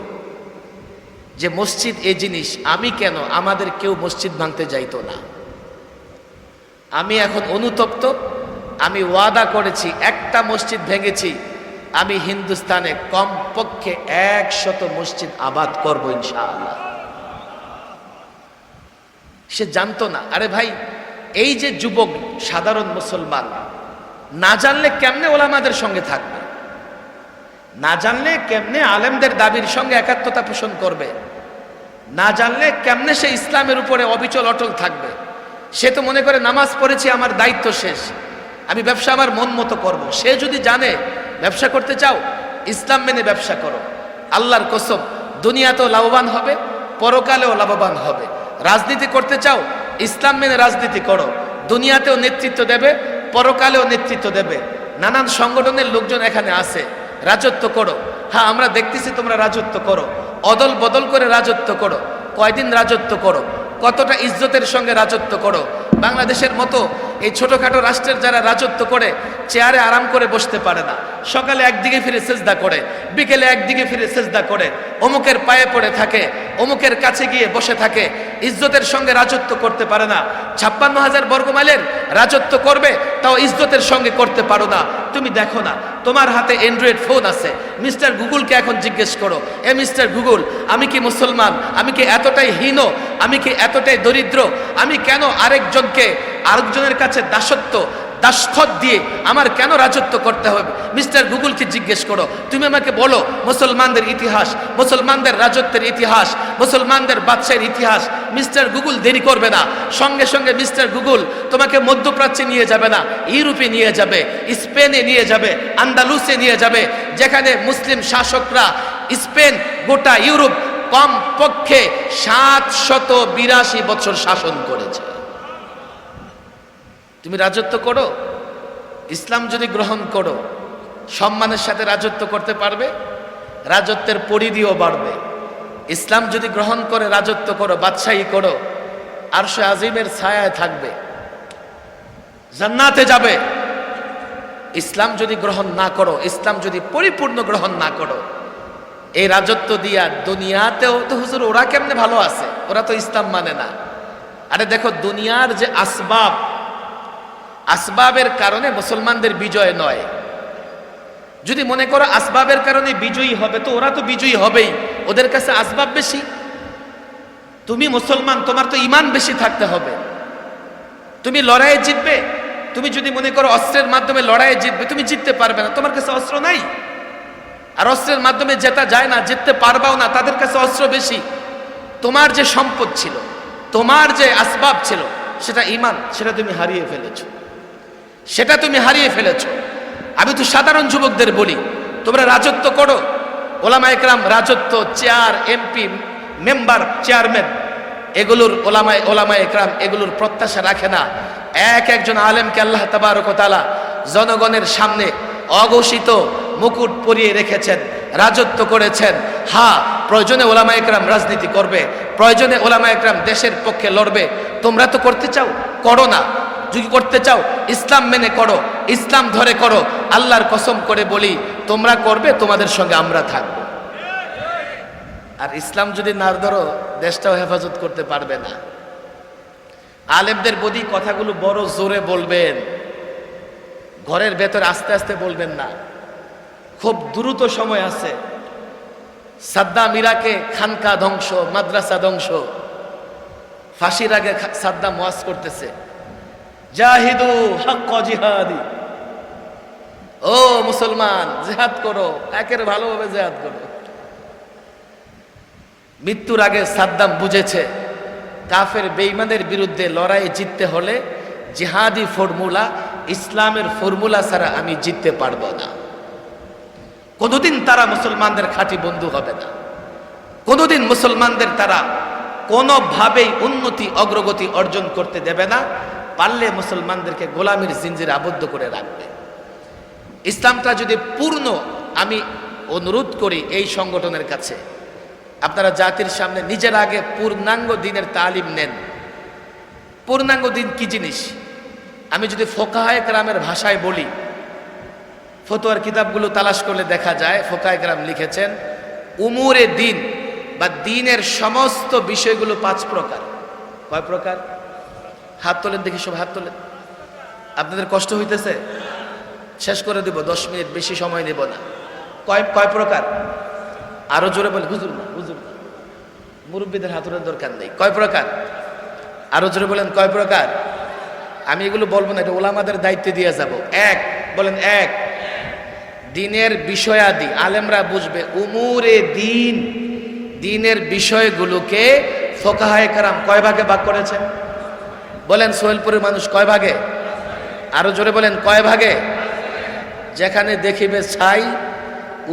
যে মসজিদ এই জিনিস, আমি কেন, আমাদের কেউ মসজিদ ভাঙতে যাইতো না। আমি এখন অনুতপ্ত, আমি ওয়াদা করেছি একটা মসজিদ ভেঙেছি, আমি হিন্দুস্তানে কমপক্ষে 100 মসজিদ আবাদ করবো ইনশাআল্লাহ। সে জানতো না। আরে ভাই, এই যে যুবক সাধারণ মুসলমান না জানলে কেমনে ওলামাদের সঙ্গে থাকবে, না জানলে কেমনে আলেমদের দাবির সঙ্গে একাত্মতা পোষণ করবে, না জানলে কেমনে সে ইসলামের উপরে অবিচল অটল থাকবে। সে তো মনে করে নামাজ পড়েছি, আমার দায়িত্ব শেষ, আমি ব্যবসা আমার মন মতো করবো। সে যদি জানে ব্যবসা করতে চাও, ইসলাম মেনে ব্যবসা করো, আল্লাহর কসম দুনিয়াতেও লাভবান হবে, পরকালেও লাভবান হবে। রাজনীতি করতে চাও, ইসলাম মেনে রাজনীতি করো, দুনিয়াতেও নেতৃত্ব দেবে, পরকালেও নেতৃত্ব দেবে। নানান সংগঠনের লোকজন এখানে আছে, রাজত্ব করো। হ্যাঁ, আমরা দেখতেছি তোমরা রাজত্ব করো, অদল বদল করে রাজত্ব করো। কয়দিন রাজত্ব করো, কতটা ইজ্জতের সঙ্গে রাজত্ব করো। বাংলাদেশের মতো এই ছোটখাটো রাষ্ট্রের যারা রাজত্ব করে, চেয়ারে আরাম করে বসতে পারে না, সকালে একদিকে ফিরে সেজদা করে, বিকেলে একদিকে ফিরে সেজদা করে, অমুকের পায়ে পড়ে থাকে, অমুকের কাছে গিয়ে বসে থাকে, ইজ্জতের সঙ্গে রাজত্ব করতে পারে না। 56,000 বর্গমাইলের রাজত্ব করবে, তাও ইজ্জতের সঙ্গে করতে পারো না। তুমি দেখো না, তোমার হাতে অ্যান্ড্রয়েড ফোন আছে, মিস্টার গুগলকে এখন জিজ্ঞেস করো, এ মিস্টার গুগল, আমি কি মুসলমান, আমি কি এতটাই হীন, আমি কি এতটাই দরিদ্র, আমি কেন আরেকজনের কাছে দাসখত দিয়ে আমার কেন রাজত্ব করতে হবে? মিস্টার গুগলকে জিজ্ঞেস করো, তুমি আমাকে বলো মুসলমানদের ইতিহাস, মুসলমানদের রাজত্বের ইতিহাস, মুসলমানদের বাদশাহের ইতিহাস। মিস্টার গুগল দেরি করবে না, সঙ্গে সঙ্গে মিস্টার গুগল তোমাকে মধ্যপ্রাচ্যে নিয়ে যাবে না, ইউরোপে নিয়ে যাবে, স্পেনে নিয়ে যাবে, আন্দালুসে নিয়ে যাবে, যেখানে মুসলিম শাসকরা স্পেন গোটা ইউরোপ কমপক্ষে 782 বছর শাসন করেছে। তুমি রাজত্ব করো, ইসলাম যদি গ্রহণ করো, সম্মানের সাথে রাজত্ব করতে পারবে, রাজত্বের পরিধিও বাড়বে। ইসলাম যদি গ্রহণ করে রাজত্ব করো, বাদশাহী করো, আরশে আজিমের ছায়ায় থাকবে, জান্নাতে যাবে। ইসলাম যদি গ্রহণ না করো, ইসলাম যদি পরিপূর্ণ গ্রহণ না করো, এই রাজত্ব দিয়া দুনিয়াতেও তো হুজুর ওরা কেমনে ভালো আছে, ওরা তো ইসলাম মানে না। আরে দেখো, দুনিয়ার যে আসবাবের কারণে মুসলমানদের বিজয় নয়। যদি মনে করো আসবাবের কারণে বিজয়ী হবে, তো ওরা তো বিজয়ী হবেই, ওদের কাছে আসবাব বেশি। তুমি মুসলমান, তোমার তো ঈমান বেশি থাকতে হবে, তুমি লড়াইয়ে জিতবে। তুমি যদি মনে করো অস্ত্রের মাধ্যমে লড়াইয়ে জিতবে, তুমি জিততে পারবে না, তোমার কাছে অস্ত্র নাই। আর অস্ত্রের মাধ্যমে জেতা যায় না, জিততে পারবাও না, তাদের কাছে অস্ত্র বেশি। তোমার যে সম্পদ ছিল, তোমার যে আসবাব ছিল, সেটা ঈমান, সেটা তুমি হারিয়ে ফেলেছো, সেটা তুমি হারিয়ে ফেলেছো। আমি তো সাধারণ যুবকদের বলি, তোমরা রাজত্ব করো। ওলামায়ে কেরাম রাজত্ব, চেয়ার, এমপি, মেম্বার, চেয়ারম্যান, এগুলোর ওলামায়ে কেরাম এগুলোর প্রত্যাশা রাখে না। একজন আলেমকে আল্লাহ তাবারক ওয়া তাআলা জনগণের সামনে অঘোষিত মুকুট পরিয়ে রেখেছেন, রাজত্ব করেছেন। হ্যাঁ, প্রয়োজনে ওলামায়ে কেরাম রাজনীতি করবে, প্রয়োজনে ওলামায়ে কেরাম দেশের পক্ষে লড়বে। তোমরা তো করতে চাও, করো না। যদি করতে চাও, ইসলাম মেনে করো, ইসলাম ধরে করো। আল্লাহর কসম করে বলি, তোমরা করবে, তোমাদের সঙ্গে আমরা থাকবো। আর ইসলাম যদি না ধরো, দেশটাও হেফাজত করতে পারবে না। আলেমদের বদি কথাগুলো বড় জোরে বলবেন, ঘরের ভেতরে আস্তে আস্তে বলবেন না। খুব দ্রুত সময় আছে। সাদ্দাম ইরাকে খানকা ধ্বংস, মাদ্রাসা ধ্বংস। ফাঁসির আগে সাদ্দাম ওয়াজ করতেছে, জাহিদু হক্ক জিহাদি, ও মুসলমান জিহাদ করো, একের ভালোভাবে জিহাদ করো। মৃত্যুর আগে সাদ্দাম বুঝেছে, কাফের বেঈমানের বিরুদ্ধে লড়াই জিততে হলে জিহাদি ফর্মুলা, ইসলামের ফর্মুলা ছাড়া আমি জিততে পারবো না। কোনোদিন তারা মুসলমানদের খাঁটি বন্ধু হবে না, কোনোদিন মুসলমানদের তারা কোনোভাবেই উন্নতি অগ্রগতি অর্জন করতে দেবে না, পারলে মুসলমানদেরকে গোলামির জিনজিরে আবদ্ধ করে রাখবে। ইসলামটা যদি পূর্ণ, আমি অনুরোধ করি এই সংগঠনের কাছে, আপনারা জাতির সামনে নিজের আগে পূর্ণাঙ্গ দিনের তালিম নেন। পূর্ণাঙ্গ দিন কি জিনিস? আমি যদি ফোকাহায়ে কেরামের ভাষায় বলি, ফতোয়ার কিতাবগুলো তালাশ করলে দেখা যায় ফোকাহায়ে কেরাম লিখেছেন উমুরে দিন বা দিনের সমস্ত বিষয়গুলো 5 প্রকার। কয় প্রকার? হাত তোলেন দেখি, সব হাত তোলেন। আপনাদের কষ্ট হইতেছে? শেষ করে দিব, 10 মিনিট, বেশি সময় নেব না। কয় প্রকার? আরো জোরে বলে, হুজুর না, হুজুর না, মুরব্বীদের হাতুরের দরকার নেই। কয় প্রকার? আরো জোরে বলেন, কয় প্রকার? আমি এগুলো বলবো না, এটা ওলামাদের দায়িত্বে দিয়ে যাব। এক, বলেন এক। দিনের বিষয়াদি আলেমরা বুঝবে। উমুরে দিন, দিনের বিষয়গুলোকে ফোকাহায়ে কেরাম কয় ভাগে ভাগ করেছেন? বলেন, সোহেলপুরের মানুষ কয় ভাগে? আরো জোরে বলেন, কয় ভাগে? যেখানে দেখিবে ছাই,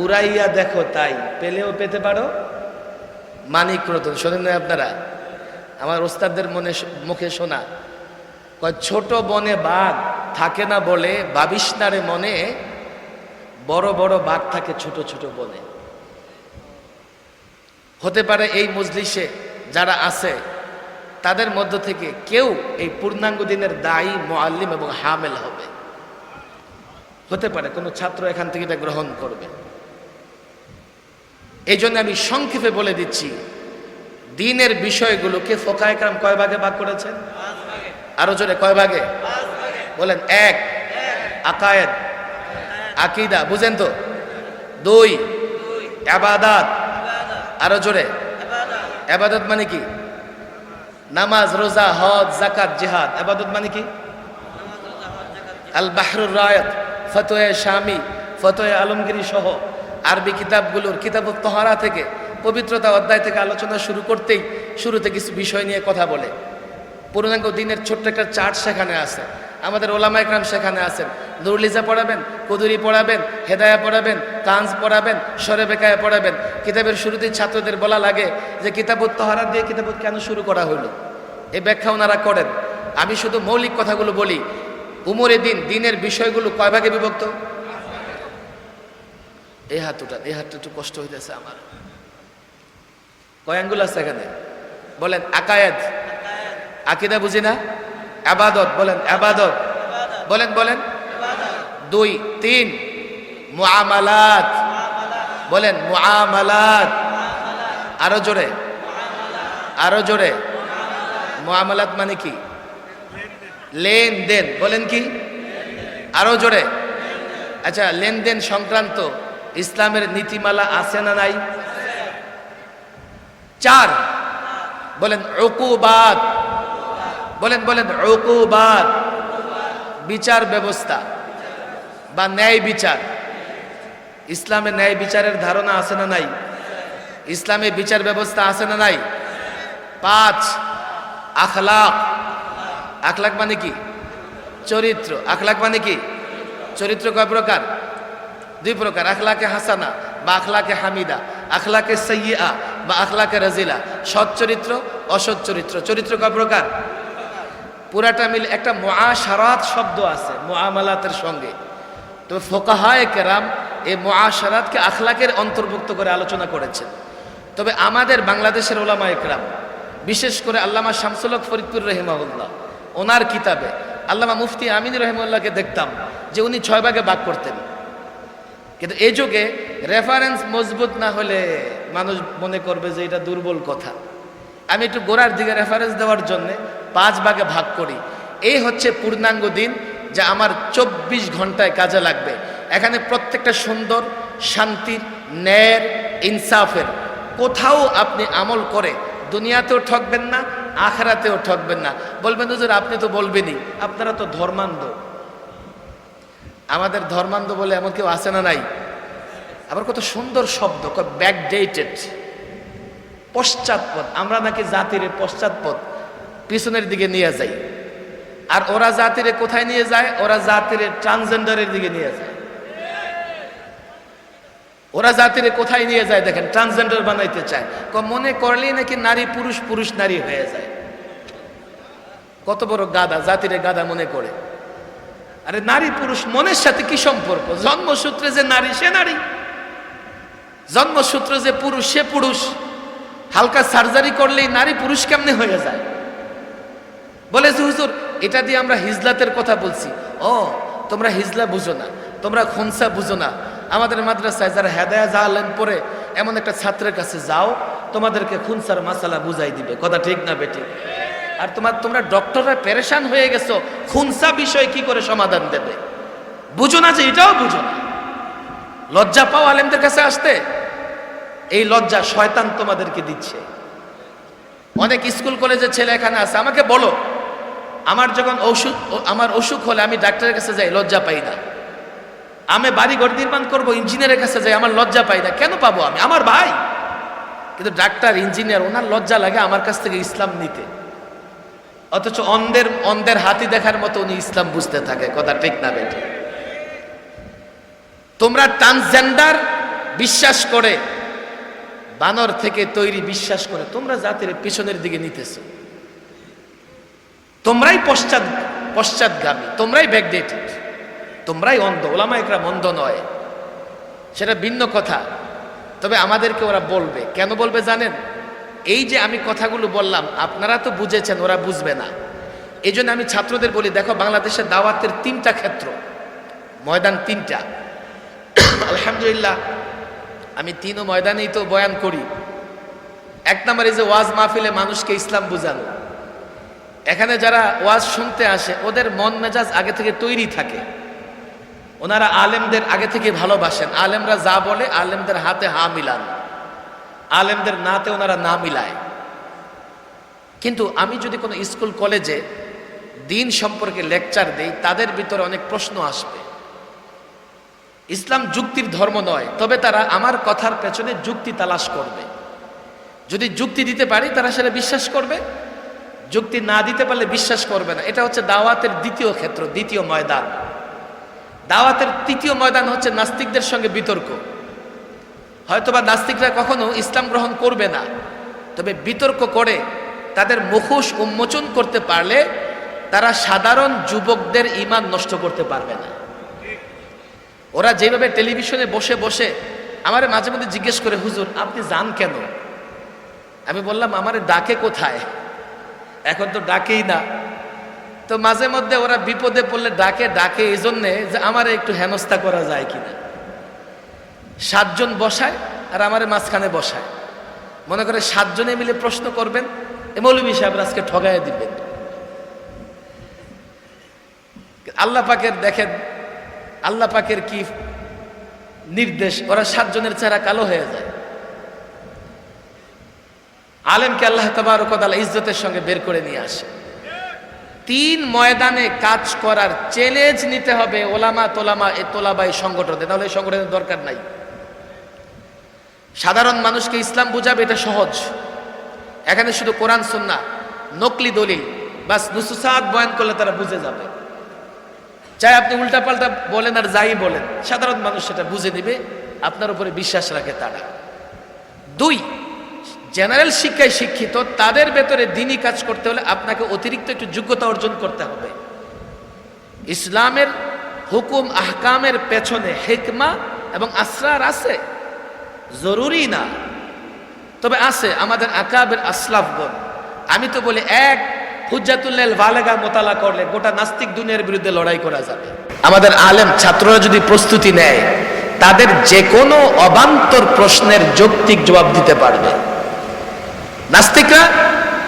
উড়াইয়া দেখো তাই, পেলেও পেতে পারো মানিক রতন। শোনেন না আপনারা? আমার ওস্তাদদের মুখে শোনা, কয় ছোট বনে বাঘ থাকে না বলে ভাবিস না রে মনে, বড় বড় বাঘ থাকে ছোট ছোট বনে। হতে পারে এই মজলিসে যারা আছে তাদের মধ্য থেকে কেউ এই পূর্ণাঙ্গ দিনের দায়ী, মুআল্লিম এবং হামেল হবে। হতে পারে কোনো ছাত্র এখান থেকে এটা গ্রহণ করবে। এই জন্য আমি সংক্ষেপে বলে দিচ্ছি, দিনের বিষয়গুলোকে ফোকাহায়ে কেরাম কয় ভাগে ভাগ করেছেন? আরো জোরে, কয় ভাগে? বলেন, এক, আকায়েদ, আকীদা, বুঝেন তো? 2, ইবাদত। আরো জোরে, ইবাদত মানে কি? নামাজ, রোজা, হজ, যাকাত, জিহাদ। ইবাদত মানে কি? আল বাহরুর রায়াত, ফতোয়া শামী, ফতোয়া আলমগীরি সহ আরবি কিতাবগুলোর কিতাবুত তাহারা থেকে, পবিত্রতা অধ্যায় থেকে আলোচনা শুরু করতেই শুরুতে কিছু বিষয় নিয়ে কথা বলে। পূর্ণাঙ্গ দিনের ছোট্ট একটা চার্ট সেখানে আছে। আমাদের ওলামা ইকরাম সেখানে আছেন। নুরুলিজা পড়াবেন, কুদুরি পড়াবেন, হেদায়া পড়াবেন, কাঞ্জ পড়াবেন, সরে বেকায়া পড়াবেন। কিতাবের শুরুতেই ছাত্রদের বলা লাগে যে কিতাবুত তাহারা দিয়ে কিতাবুত কেন শুরু করা হলো, এই ব্যাখ্যা ওনারা করেন। আমি শুধু মৌলিক কথাগুলো বলি। উমরে দিন, দিনের বিষয়গুলো কয় ভাগে বিভক্ত? এই হাতটা, এই হাতটা একটু কষ্ট হইতেছে আমার। কয় আঙ্গুল আছে এখানে? বলেন, আকায়েদ, আকীদা বুঝি না। ইবাদত, বলেন ইবাদত, বলেন বলেন। 2, 3, মুআমালাত, বলেন মুআমালাত। আরো জোরে, আরো জোরে। মুআমালাত মানে কি? লেনদেন। বলেন কি? আরো জোরে। আচ্ছা, লেনদেন সংক্রান্ত ইসলামের নীতিমালা আছে না নাই? 4, বলেন উকুবাত, বলেন বলেন উকুবাত, বিচার ব্যবস্থা বা ন্যায় বিচার। ইসলামে ন্যায় বিচারের ধারণা আছে না নাই? ইসলামে বিচার ব্যবস্থা আছে না নাই? 5, আখলাক। আখলাক মানে কি? চরিত্র। আখলাক মানে কি? চরিত্র। কয় প্রকার? 2 প্রকার। আখলাকে হাসানা বা আখলাকে হামিদা, আখলাকে সাইয়্যিআ বা আখলাকে রাজিলা। সৎ চরিত্র, অসৎ চরিত্র। চরিত্র কয় প্রকার? পুরাটা মিলে একটা মুআশারাত শব্দ আছে মুআমালাতের সঙ্গে। তো ফোকাহায়ে কেরাম এই মুআশারাতকে আখলাকের অন্তর্ভুক্ত করে আলোচনা করেছেন। তবে আমাদের বাংলাদেশের ওলামায়ে কেরাম, বিশেষ করে আল্লামা শামসুল হক ফরিদপুর রাহিমাহুল্লাহ, ওনার কিতাবে আল্লামা মুফতি আমিন রাহিমাহুল্লাহকে দেখতাম যে উনি 6 ভাগে ভাগ করতেন। কিন্তু এই যুগে রেফারেন্স মজবুত না হলে মানুষ মনে করবে যে এটা দুর্বল কথা। আমি একটু গোড়ার দিকে রেফারেন্স দেওয়ার জন্য 5 ভাগে ভাগ করি। এই হচ্ছে পূর্ণাঙ্গ দিন, যা আমার 24 ঘন্টায় কাজে লাগবে। এখানে প্রত্যেকটা সুন্দর, শান্তির, ন্যায়ের, ইনসাফের। কোথাও আপনি আমল করে দুনিয়াতেও ঠকবেন না, আখিরাতেও ঠকবেন না। বলবেন হুজুর আপনি তো বলবেনই, আপনারা তো ধর্মান্ধ। আমাদের ধর্মান্ধ বলে এমন কেউ আছে না নাই? আবার কত সুন্দর শব্দ, ব্যাকডেটেড, পশ্চাৎপদ। আমরা নাকি জাতির পশ্চাৎপদ, পিছনের দিকে নিয়ে যাই। আর ওরা জাতিরে কোথায় নিয়ে যায়? ওরা জাতির ট্রান্সজেন্ডারের দিকে নিয়ে যায়। ওরা জাতিরে কোথায় নিয়ে যায় দেখেন, ট্রান্সজেন্ডার বানাইতে চায়, মনে করলেই নাকি নারী পুরুষ, পুরুষ নারী হয়ে যায়। কত বড় গাদা, জাতিরে গাদা মনে করে। আরে নারী পুরুষ মনের সাথে কি সম্পর্ক? জন্মসূত্রে যে নারী সে নারী, জন্মসূত্রে যে পুরুষ সে পুরুষ। হালকা সার্জারি করলেই নারী পুরুষ কেমনে হয়ে যায়? বলে যে হুজুর এটা দিয়ে আমরা হিজলাতের কথা বলছি। ও তোমরা হিজলা বুঝো না, তোমরা খুনসা বুঝো না। আমাদের মাদ্রাসায় যারা হেদায়া জালেন পড়ে এমন একটা ছাত্রের কাছে যাও, তোমাদেরকে খুনসার মাসালা বুঝাই দিবে। কথা ঠিক না বেঠিক? আর তোমরা ডক্টররা পেরেশান হয়ে গেছো, খুনসা বিষয় কি করে সমাধান দেবে? বুঝো না যে এটাও বুঝো না। লজ্জা পাও আলেমদের কাছে আসতে? এই লজ্জা শয়তান তোমাদেরকে দিচ্ছে। অনেক স্কুল কলেজের ছেলে এখানে আছে, আমাকে বলো, আমার অসুখ হলে আমি ডাক্তারের কাছে যাই, লজ্জা পাই না। আমি বাড়ি ঘর নির্মাণ করবো, ইঞ্জিনিয়ারের কাছে যাই, আমার লজ্জা পাই না। কেন পাবো? আমি আমার ভাই। কিন্তু ডাক্তার ইঞ্জিনিয়ার ওনার লজ্জা লাগে আমার কাছ থেকে ইসলাম নিতে, অথচ অন্ধের হাতি দেখার মতো উনি ইসলাম বুঝতে থাকে। কথা ঠিক না বেটি? তোমরা ট্রান্সজেন্ডার বিশ্বাস করে, বানর থেকে তৈরি বিশ্বাস করে তোমরা জাতির পিছনের দিকে নিতেছো। তোমরাই পশ্চাৎগামী, তোমরাই ব্যাকডেটেড, তোমরাই অন্ধ। ওলামা একরাম অন্ধ নয়, সেটা ভিন্ন কথা। তবে আমাদেরকে ওরা বলবে, কেন বলবে জানেন? এই যে আমি কথাগুলো বললাম, আপনারা তো বুঝেছেন, ওরা বুঝবে না। এই জন্য আমি ছাত্রদের বলি, দেখো বাংলাদেশের দাওয়াতের 3টা ক্ষেত্র, ময়দান 3টা। আলহামদুলিল্লাহ আমি 3 ময়দানেই তো বয়ান করি। 1 নম্বরে যে ওয়াজ মাহফিলে মানুষকে ইসলাম বুঝানো। এখানে যারা ওয়াজ শুনতে আসে ওদের মন মেজাজ আগে থেকে তৈরি থাকে, ওনারা আলেমদের আগে থেকে ভালোবাসেন। আলেমরা যা বলে আলেমদের হাতে হা মিলান, আলেমদের নাতে ওনারা না মিলায়। কিন্তু আমি যদি কোনো স্কুল কলেজে দিন সম্পর্কে লেকচার দেই, তাদের ভিতরে অনেক প্রশ্ন আসবে। ইসলাম যুক্তির ধর্ম নয়, তবে তারা আমার কথার পেছনে যুক্তি তালাশ করবে। যদি যুক্তি দিতে পারি তারা সেটা বিশ্বাস করবে, যুক্তি না দিতে পারলে বিশ্বাস করবে না। এটা হচ্ছে দাওয়াতের 2য় ক্ষেত্র, 2য় ময়দান। দাওয়াতের 3য় ময়দান হচ্ছে নাস্তিকদের সঙ্গে বিতর্ক। হয়তোবা নাস্তিকরা কখনো ইসলাম গ্রহণ করবে না, তবে বিতর্ক করে তাদের মুখোশ উন্মোচন করতে পারলে তারা সাধারণ যুবকদের ঈমান নষ্ট করতে পারবে না। ওরা যেভাবে টেলিভিশনে বসে বসে আমারে মাঝে মধ্যে জিজ্ঞেস করে, হুজুর আপনি যান কেন? আমি বললাম আমারে ডাকে কোথায়, এখন তো ডাকেই না। তো মাঝে মধ্যে ওরা বিপদে পড়লে ডাকে এই জন্যে যে আমারে একটু হেনস্থা করা যায় কিনা। 7 জন বসায় আর আমারে মাঝখানে বসায়, মনে করে 7 জনে মিলে প্রশ্ন করবেন, মৌলভী সাহেব আজকে ঠগাইয়া দিবেন। আল্লাহ পাকের দেখেন, আল্লাহ পাকের কি নির্দেশ, ওরা 7 জনের চেহারা কালো হয়ে যায়। আলেমকে আল্লাহ তাবারক ওয়া তাআলা ইজ্জতের সঙ্গে বের করে নিয়ে আসে। 3 ময়দানে কাজ করার চ্যালেঞ্জ নিতে হবে ওলামা তোলামা এ তোলাবাই সংগঠনে, তাহলে এই সংগঠনের দরকার নাই। সাধারণ মানুষকে ইসলাম বুঝাবে, এটা সহজ। এখানে শুধু কোরআন সুন্নাহ, নকলি দলিল, বাস নুসুসাত বয়ান করলে তারা বুঝে যাবে। চাই আপনি উল্টাপাল্টা বলেন আর যাই বলেন, সাধারণ মানুষ সেটা বুঝে নিবে, আপনার উপরে বিশ্বাস রাখে তারা। 2, জেনারেল শিক্ষায় শিক্ষিত, তাদের ভেতরে দ্বীনি কাজ করতে হলে আপনাকে অতিরিক্ত একটু যোগ্যতা অর্জন করতে হবে। ইসলামের হুকুম আহকামের পেছনে হিকমা এবং আসরার আছে, জরুরি না, তবে আছে। আমাদের আকাবের আসলাফগণ, আমি তো বলি এক হুজ্জাতুল্লাহ বালেগা মোতালা করলে গোটা নাস্তিক দুনিয়ার বিরুদ্ধে লড়াই করা যাবে। আমাদের আলেম ছাত্ররা যদি প্রস্তুতি নেয়, তাদের যে কোনো অবান্তর প্রশ্নের যৌক্তিক জবাব দিতে পারবে। নাস্তিকরা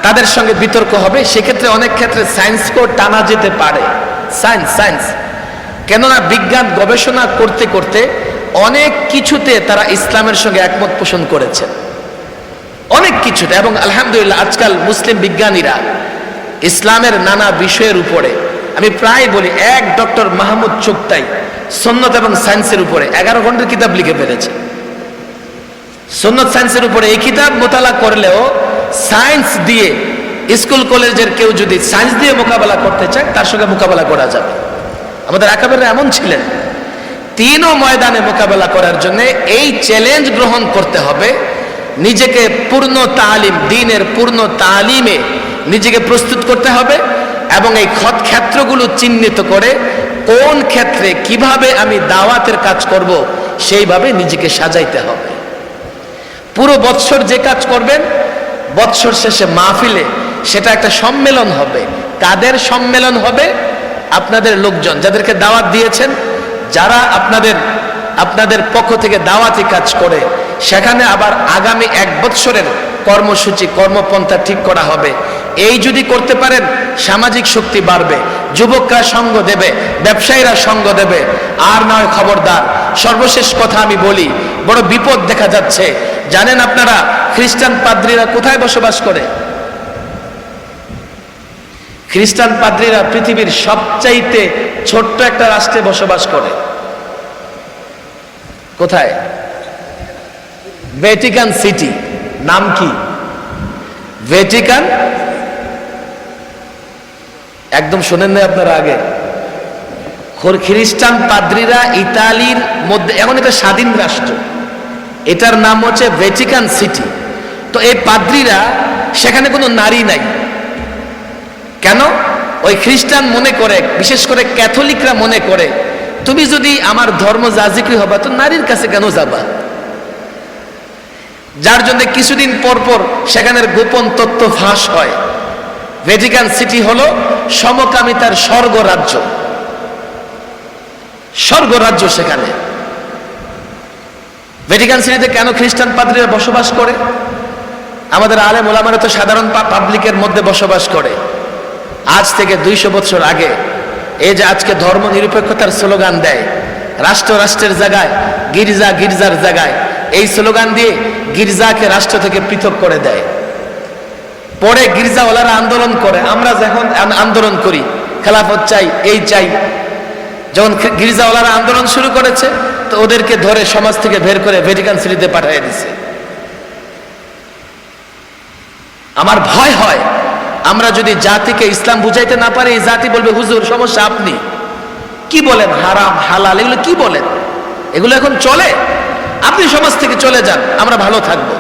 তাদের সঙ্গে বিতর্ক হবে, সেক্ষেত্রে অনেক ক্ষেত্রে সায়েন্সকেও টানা যেতে পারে। সায়েন্স কেননা বিজ্ঞান গবেষণা করতে করতে অনেক কিছুতে তারা ইসলামের সঙ্গে একমত পোষণ করেছে, অনেক কিছুতে। এবং আলহামদুলিল্লাহ আজকাল মুসলিম বিজ্ঞানীরা ইসলামের নানা বিষয়ের উপরে, আমি প্রায় বলি, এক ডক্টর মাহমুদ চুগতাই সুন্নত এবং সায়েন্সের উপরে 11 ঘন্টার কিতাব লিখে ফেলেছে। সুন্নত সায়েন্সের উপরে এই কিতাব মোতালা করলেও সায়েন্স দিয়ে, স্কুল কলেজের কেউ যদি সায়েন্স দিয়ে মোকাবেলা করতে চায় তার সঙ্গে মোকাবেলা করা যাবে। আমাদের আকাবেররা এমন ছিলেন, তিনও ময়দানে মোকাবেলা করার জন্য এই চ্যালেঞ্জ গ্রহণ করতে হবে, নিজেকে পূর্ণ তালিম, দ্বীনের পূর্ণ তালিমে নিজেকে প্রস্তুত করতে হবে এবং এই ক্ষেত্রগুলো চিহ্নিত করে কোন ক্ষেত্রে কিভাবে আমি দাওয়াতের কাজ করব সেইভাবে নিজেকে সাজাইতে হবে। পুরো বৎসর যে কাজ করবেন, বৎসর শেষে মাহফিলে সেটা একটা সম্মেলন হবে। কাদের সম্মেলন হবে? আপনাদের লোকজন যাদেরকে দাওয়াত দিয়েছেন, যারা আপনাদের পক্ষ থেকে দাওয়াতি কাজ করে, সেখানে আবার আগামী 1 বৎসরের কর্মসূচি, কর্মপন্থা ঠিক করা হবে। এই যদি করতে পারেন, সামাজিক শক্তি বাড়বে, যুবকরা সঙ্গ দেবে, ব্যবসায়ীরা সঙ্গ দেবে। আর নয় খবরদার, সর্বশেষ কথা আমি বলি, বড় বিপদ দেখা যাচ্ছে। জানেন আপনারা খ্রিস্টান পাদ্রীরা কোথায় বসবাস করে? খ্রিস্টান পাদ্রীরা পৃথিবীর সবচাইতে ছোট্ট একটা রাষ্ট্রে বসবাস করে। কোথায়? Vatican city. নাম কি? ভ্যাটিকান। একদম শোনেন না আপনারা আগে? খ্রিস্টান পাদ্রীরা ইতালির মধ্যে, এমন একটা স্বাধীন রাষ্ট্র, এটার নাম হচ্ছে ভ্যাটিকান সিটি। তো এই পাদ্রীরা, সেখানে কোনো নারী নাই। কেন? ওই খ্রিস্টান মনে করে, বিশেষ করে ক্যাথলিকরা মনে করে, তুমি যদি আমার ধর্ম যাজিকি হবা তো নারীর কাছে কেন যাবা? যার জন্য কিছুদিন পর পর সেখানের গোপন তথ্য ফাঁস হয়। ভ্যাটিকান সিটি হলো সমকামিতার স্বর্গরাজ্য। স্বর্গরাজ্য সেখানে। ভ্যাটিকান সিটিতে কেন খ্রিস্টান পাদ্রীরা বসবাস করে? আমাদের আলেম ওলামারা তো সাধারণ পাবলিকের মধ্যে বসবাস করে। আজ থেকে 200 বছর আগে, এই যে আজকে ধর্ম নিরপেক্ষতার স্লোগান দেয়, রাষ্ট্র রাষ্ট্রের জায়গায়, গির্জা গির্জার জায়গায়, এই স্লোগান দিয়ে গির্জাকে রাষ্ট্র থেকে পৃথক করে দেয়। পরে গির্জাওয়ালারা আন্দোলন করে। আমরা যখন আন্দোলন করি, খেলাফত চাই, এই চাই, যখন গির্জাওয়ালারা আন্দোলন শুরু করেছে, তো ওদেরকে ধরে সমাজ থেকে বের করে ভ্যাটিকান সিটিতে পাঠিয়ে দিছে। আমার ভয় হয়, আমরা যদি জাতিকে ইসলাম বুঝাইতে না পারি, এই জাতি বলবে হুজুর সমস্যা আপনি কি বলেন, হারাম হালাল এগুলো কি বলেন, এগুলো এখন চলে, আপনি সমাজ থেকে চলে যান, আমরা ভালো থাকব।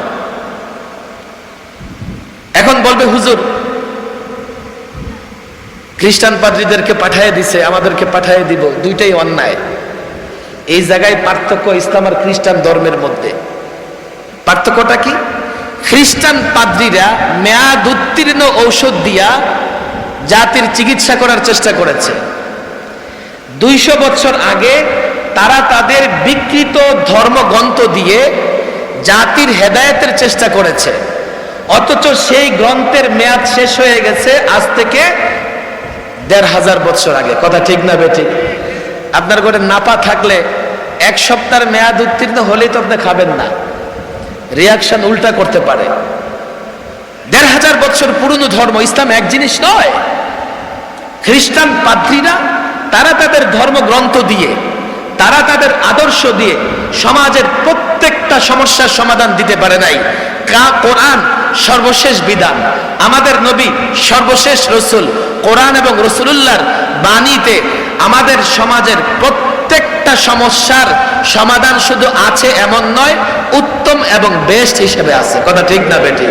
এখন বলবে হুজুর খ্রিস্টান পাদ্রীদেরকে পাঠিয়ে দিছে, আমাদেরকে পাঠিয়ে দিব, দুইটাই অন্যায়। এই জায়গায় পার্থক্য ইসলাম আর খ্রিস্টান ধর্মের মধ্যে। পার্থক্যটা কি? খ্রিস্টান পাদ্রীরা মেয়াদ উত্তীর্ণ ঔষধ দিয়া জাতির চিকিৎসা করার চেষ্টা করেছে। 200 বছর আগে তারা তাদের বিকৃত ধর্মগ্রন্থ দিয়ে জাতির হেদায়েতের চেষ্টা করেছে, অথচ সেই গ্রন্থের মেয়াদ শেষ হয়ে গেছে আজ থেকে 1500 বছর আগে। কথা ঠিক না বেঠিক? আপনার ঘরে নাপা থাকলে 1 সপ্তাহের মেয়াদ উত্তীর্ণ হলেই তো আপনি খাবেন না, রিয়াকশন উল্টা করতে পারে। 1500 বছর পুরনো ধর্ম। ইসলাম এক জিনিস নয়। খ্রিস্টান পাদ্রীরা তারা তাদের ধর্মগ্রন্থ দিয়ে, তারা তাদের আদর্শ দিয়ে সমাজের প্রত্যেকটা সমস্যার সমাধান দিতে পারে নাই। কোরআন সর্বশেষ বিধান, আমাদের নবী সর্বশেষ রসুল, কোরআন এবং রসুলুল্লাহর বাণীতে আমাদের সমাজের প্রত্যেকটা সমস্যার সমাধান শুধু আছে এমন নয়, উত্তম এবং বেস্ট হিসেবে আছে। কথা ঠিক না বেটি?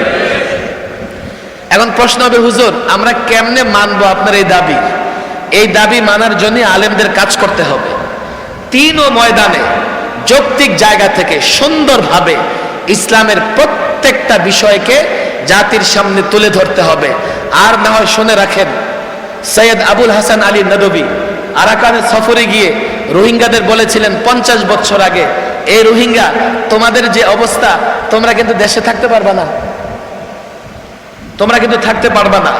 এখন প্রশ্ন হবে হুজুর আমরা কেমনে মানবো আপনার এই দাবি? এই দাবি মানার জন্য আলেমদের কাজ করতে হবে। 3 ময়দানে যৌক্তিক জায়গা থেকে সুন্দরভাবে ইসলামের প্রত্যেকটা বিষয়কে জাতির সামনে তুলে ধরতে হবে। আর না হয় শুনে রাখেন, সৈয়দ আবুল হাসান আলী নদভী আরাকানের সফরে গিয়ে রোহিঙ্গাদের বলেছিলেন 50 বছর আগে, এই রোহিঙ্গা তোমাদের যে অবস্থা, তোমরা কিন্তু দেশে থাকতে পারবা না, তোমরা কিন্তু থাকতে পারবা না।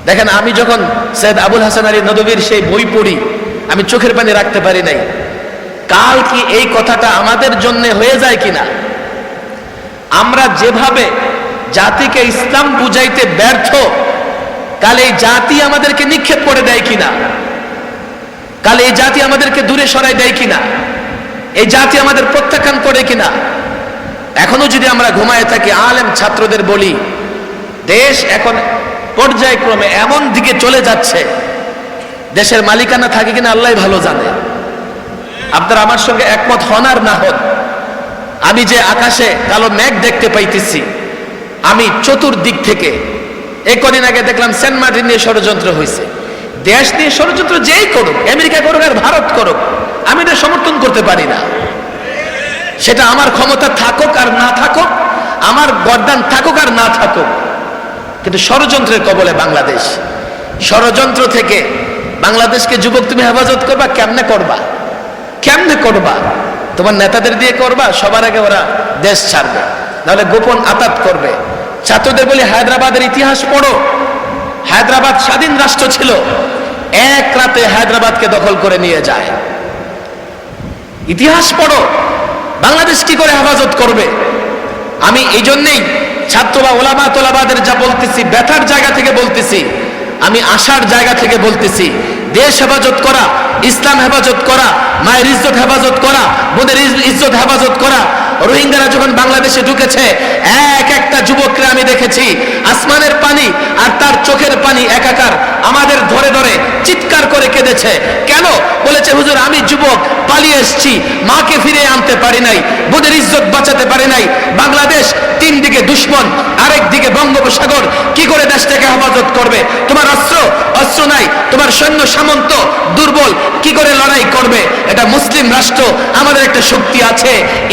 দেখেন, আমি যখন সৈয়দ আবুল হাসান আলী নদভীর সেই বই পড়ি, আমি চোখের পানি রাখতে পারি নাই। কাল কি এই কথাটা আমাদের জন্য হয়ে যায় কিনা? আমরা যেভাবে জাতিকে ইসলাম বুঝাইতে ব্যর্থ, কাল এই জাতি আমাদেরকে নিক্ষেপ করে দেয় কিনা? কাল এই জাতি আমাদেরকে দূরে সরাই দেয় কিনা? এই জাতি আমাদের প্রত্যাখ্যান করে কিনা? এখনো যদি আমরা ঘুমায় থাকি, আলেম ছাত্রদের বলি, দেশ এখন পর্যায়ক্রমে এমন দিকে চলে যাচ্ছে, দেশের মালিকানা থাকে কিনা আল্লাহ ভালো জানে। আপনারা আমার সঙ্গে একমত হন আর না হন, আমি যে আকাশে কালো মেঘ দেখতে পাইতেছি, আমি চতুর্দিক থেকে কদিন আগে দেখলাম সেন্ট মার্টিন নিয়ে ষড়যন্ত্র হয়েছে। দেশ নিয়ে ষড়যন্ত্র যেই করুক, আমেরিকা করুক আর ভারত করুক, আমি এটা সমর্থন করতে পারি না। সেটা আমার ক্ষমতা থাকুক আর না থাকুক, আমার গর্দান থাকুক আর না থাকুক, কিন্তু ষড়যন্ত্রের কবলে বাংলাদেশ। ষড়যন্ত্র থেকে বাংলাদেশকে যুবক তুমি হেফাজত করবা কেমনে করবা? কেমনে করবা? তোমার নেতাদের দিয়ে করবা? সবার আগে ওরা দেশ ছাড়বে, নাহলে গোপন আতাত করবে। ছাত্রদের বলি হায়দ্রাবাদের ইতিহাস পড়ো। হায়দ্রাবাদ স্বাধীন রাষ্ট্র ছিল, এক রাতে হায়দ্রাবাদকে দখল করে নিয়ে যায়। ইতিহাস পড়ো, বাংলাদেশ কি করে হেফাজত করবে? আমি এই জন্যেই ছাত্র বা ওলামা তোলাবাদের যা বলতেছি, ব্যথার জায়গা থেকে বলতেছি, আমি আশার জায়গা থেকে বলতেছি। দেশ হেফাজত করা, ইসলাম হেফাজত করা, মায়ের ইজ্জত হেফাজত করা, বোনের ইজ্জত হেফাজত করা। রোহিঙ্গারা যখন বাংলাদেশে ঢুকেছে, এক একটা যুবককে আমি দেখেছি আসমানের পানি আর তার চোখের পানি একাকার, আমাদের ধরে ধরে চিৎকার করে কেঁদেছে। কেন? বলেছে হুজুর আমি যুবক, পালিয়ে এসেছি, মাকে ফিরে আনতে পারি নাই, বোনের ইজ্জত বাঁচাতে পারি নাই। বাংলাদেশ তিন দিকে দুশ্মন, আরেক দিকে বঙ্গোপসাগর, কি করে দেশটাকে হেফাজত করবে? তোমার অস্ত্র নাই, তোমার সৈন্য সামন্ত দুর্বল, কি করে লড়াই করবে? এটা মুসলিম রাষ্ট্র, আমাদের একটা শক্তি আছে,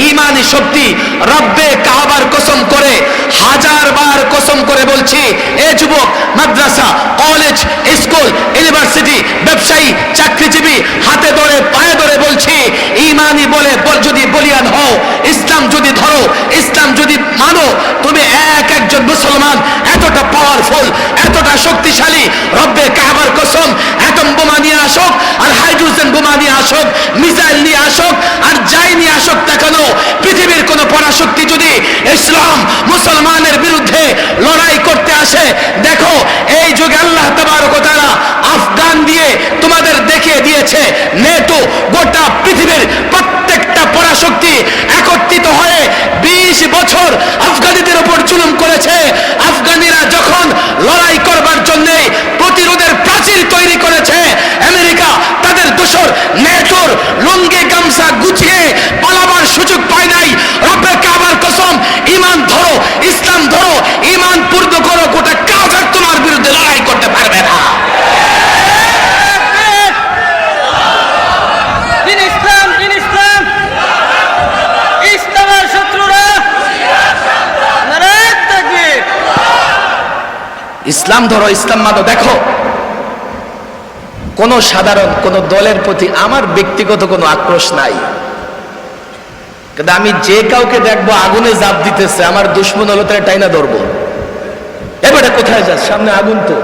ইমানি শক্তি। রব্বে কাবার কসম করে, হাজারবার কসম করে বলছি, এ যুবক, মাদ্রাসা, কলেজ, স্কুল, ইউনিভার্সিটি, ব্যবসায়ী, চাকরিজীবী, হাতে ধরে পায়ে ধরে বলছি, ইমানি বলে যদি বলিয়ান হও, ইসলাম যদি ধরো, ইসলাম যদি মানো, তুমি একজন মুসলমান এতটা পাওয়ারফুল, এতটা শক্তিশালী। রব্বে কাবার কসম, অ্যাটম বোমা নিয়ে আসুক আর হাইড্রোজেন বোমা নিয়ে আসুক, মিসাইল নিয়ে আসুক আর যাই নিয়ে আসুক না কেন, পৃথিবীর কোন পরাশক্তি যদি ইসলাম মুসলমানের বিরুদ্ধে লড়াই করতে আসে, দেখো এই যুগে আল্লাহ তাবারক ওয়া তাআলা আফগান দিয়ে তোমাদের দেখিয়ে দিয়েছে, নেটো গোটা পৃথিবীর প্রত্যেকটা পরাশক্তি একত্রিত হয়ে 20 বছর আফগানিদের উপর জুলুম করেছে। আফগানিরা যখন লড়াই করবার জন্য প্রতিরোধের প্রাচীর তৈরি করেছে, আমেরিকা তাদের দোসর নেটোর লুঙ্গি গামছা গুছিয়ে পালাবার সুযোগ পায় নাই। রব্বে কাবার কসম, ঈমান ধরো, ইসলাম ধরো, ঈমান পূর্ণ করো, গোটা কাফের তোমার বিরুদ্ধে লড়াই করতে পারবে না। ইসলাম ধরো, ইসলাম মানো। দেখো, কোন সাধারণ কোন দলের প্রতি আমার ব্যক্তিগত কোনো আক্রোশ নাই, কিন্তু আমি যে কাউকে দেখবো আগুনে জাপ দিতেছে, আমার দুশ্মন হলো তারা টাইনা ধরবো। এবারে কোথায় যাস, সামনে আগুন তো।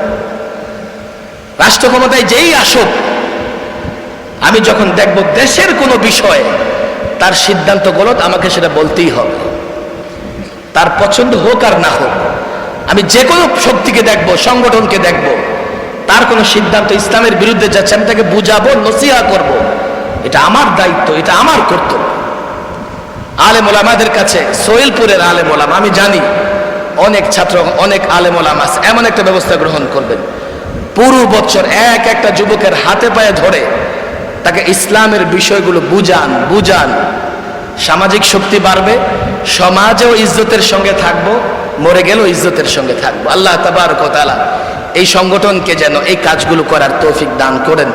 রাষ্ট্র ক্ষমতায় যেই আসুক, আমি যখন দেখবো দেশের কোনো বিষয়ে তার সিদ্ধান্ত গলত, আমাকে সেটা বলতেই হবে, তার পছন্দ হোক আর না হোক। আমি যে কোনো শক্তিকে দেখবো, সংগঠনকে দেখবো, তার কোনো সিদ্ধান্ত ইসলামের বিরুদ্ধে যাচ্ছে, আমি তাকে বুঝাবো, নসিহা করব। এটা আমার দায়িত্ব, এটা আমার কর্তব্য। আলেম ওলামাদের কাছে, সোহেলপুরের আলেম ওলামা, আমি জানি অনেক ছাত্র, অনেক আলেম ওলামা আছে, এমন একটা ব্যবস্থা গ্রহণ করবেন, পুরো বছর এক একটা যুবকের হাতে পায়ে ধরে তাকে ইসলামের বিষয়গুলো বুঝান। সামাজিক শক্তি বাড়বে, সমাজেও ইজ্জতের সঙ্গে থাকবো, মরে গেলেও ইজ্জতের সঙ্গে থাকবো। আল্লাহ তাবারক ওয়া তাআলা এই সংগঠনকে যেন এই কাজগুলো করার তৌফিক দান করেন।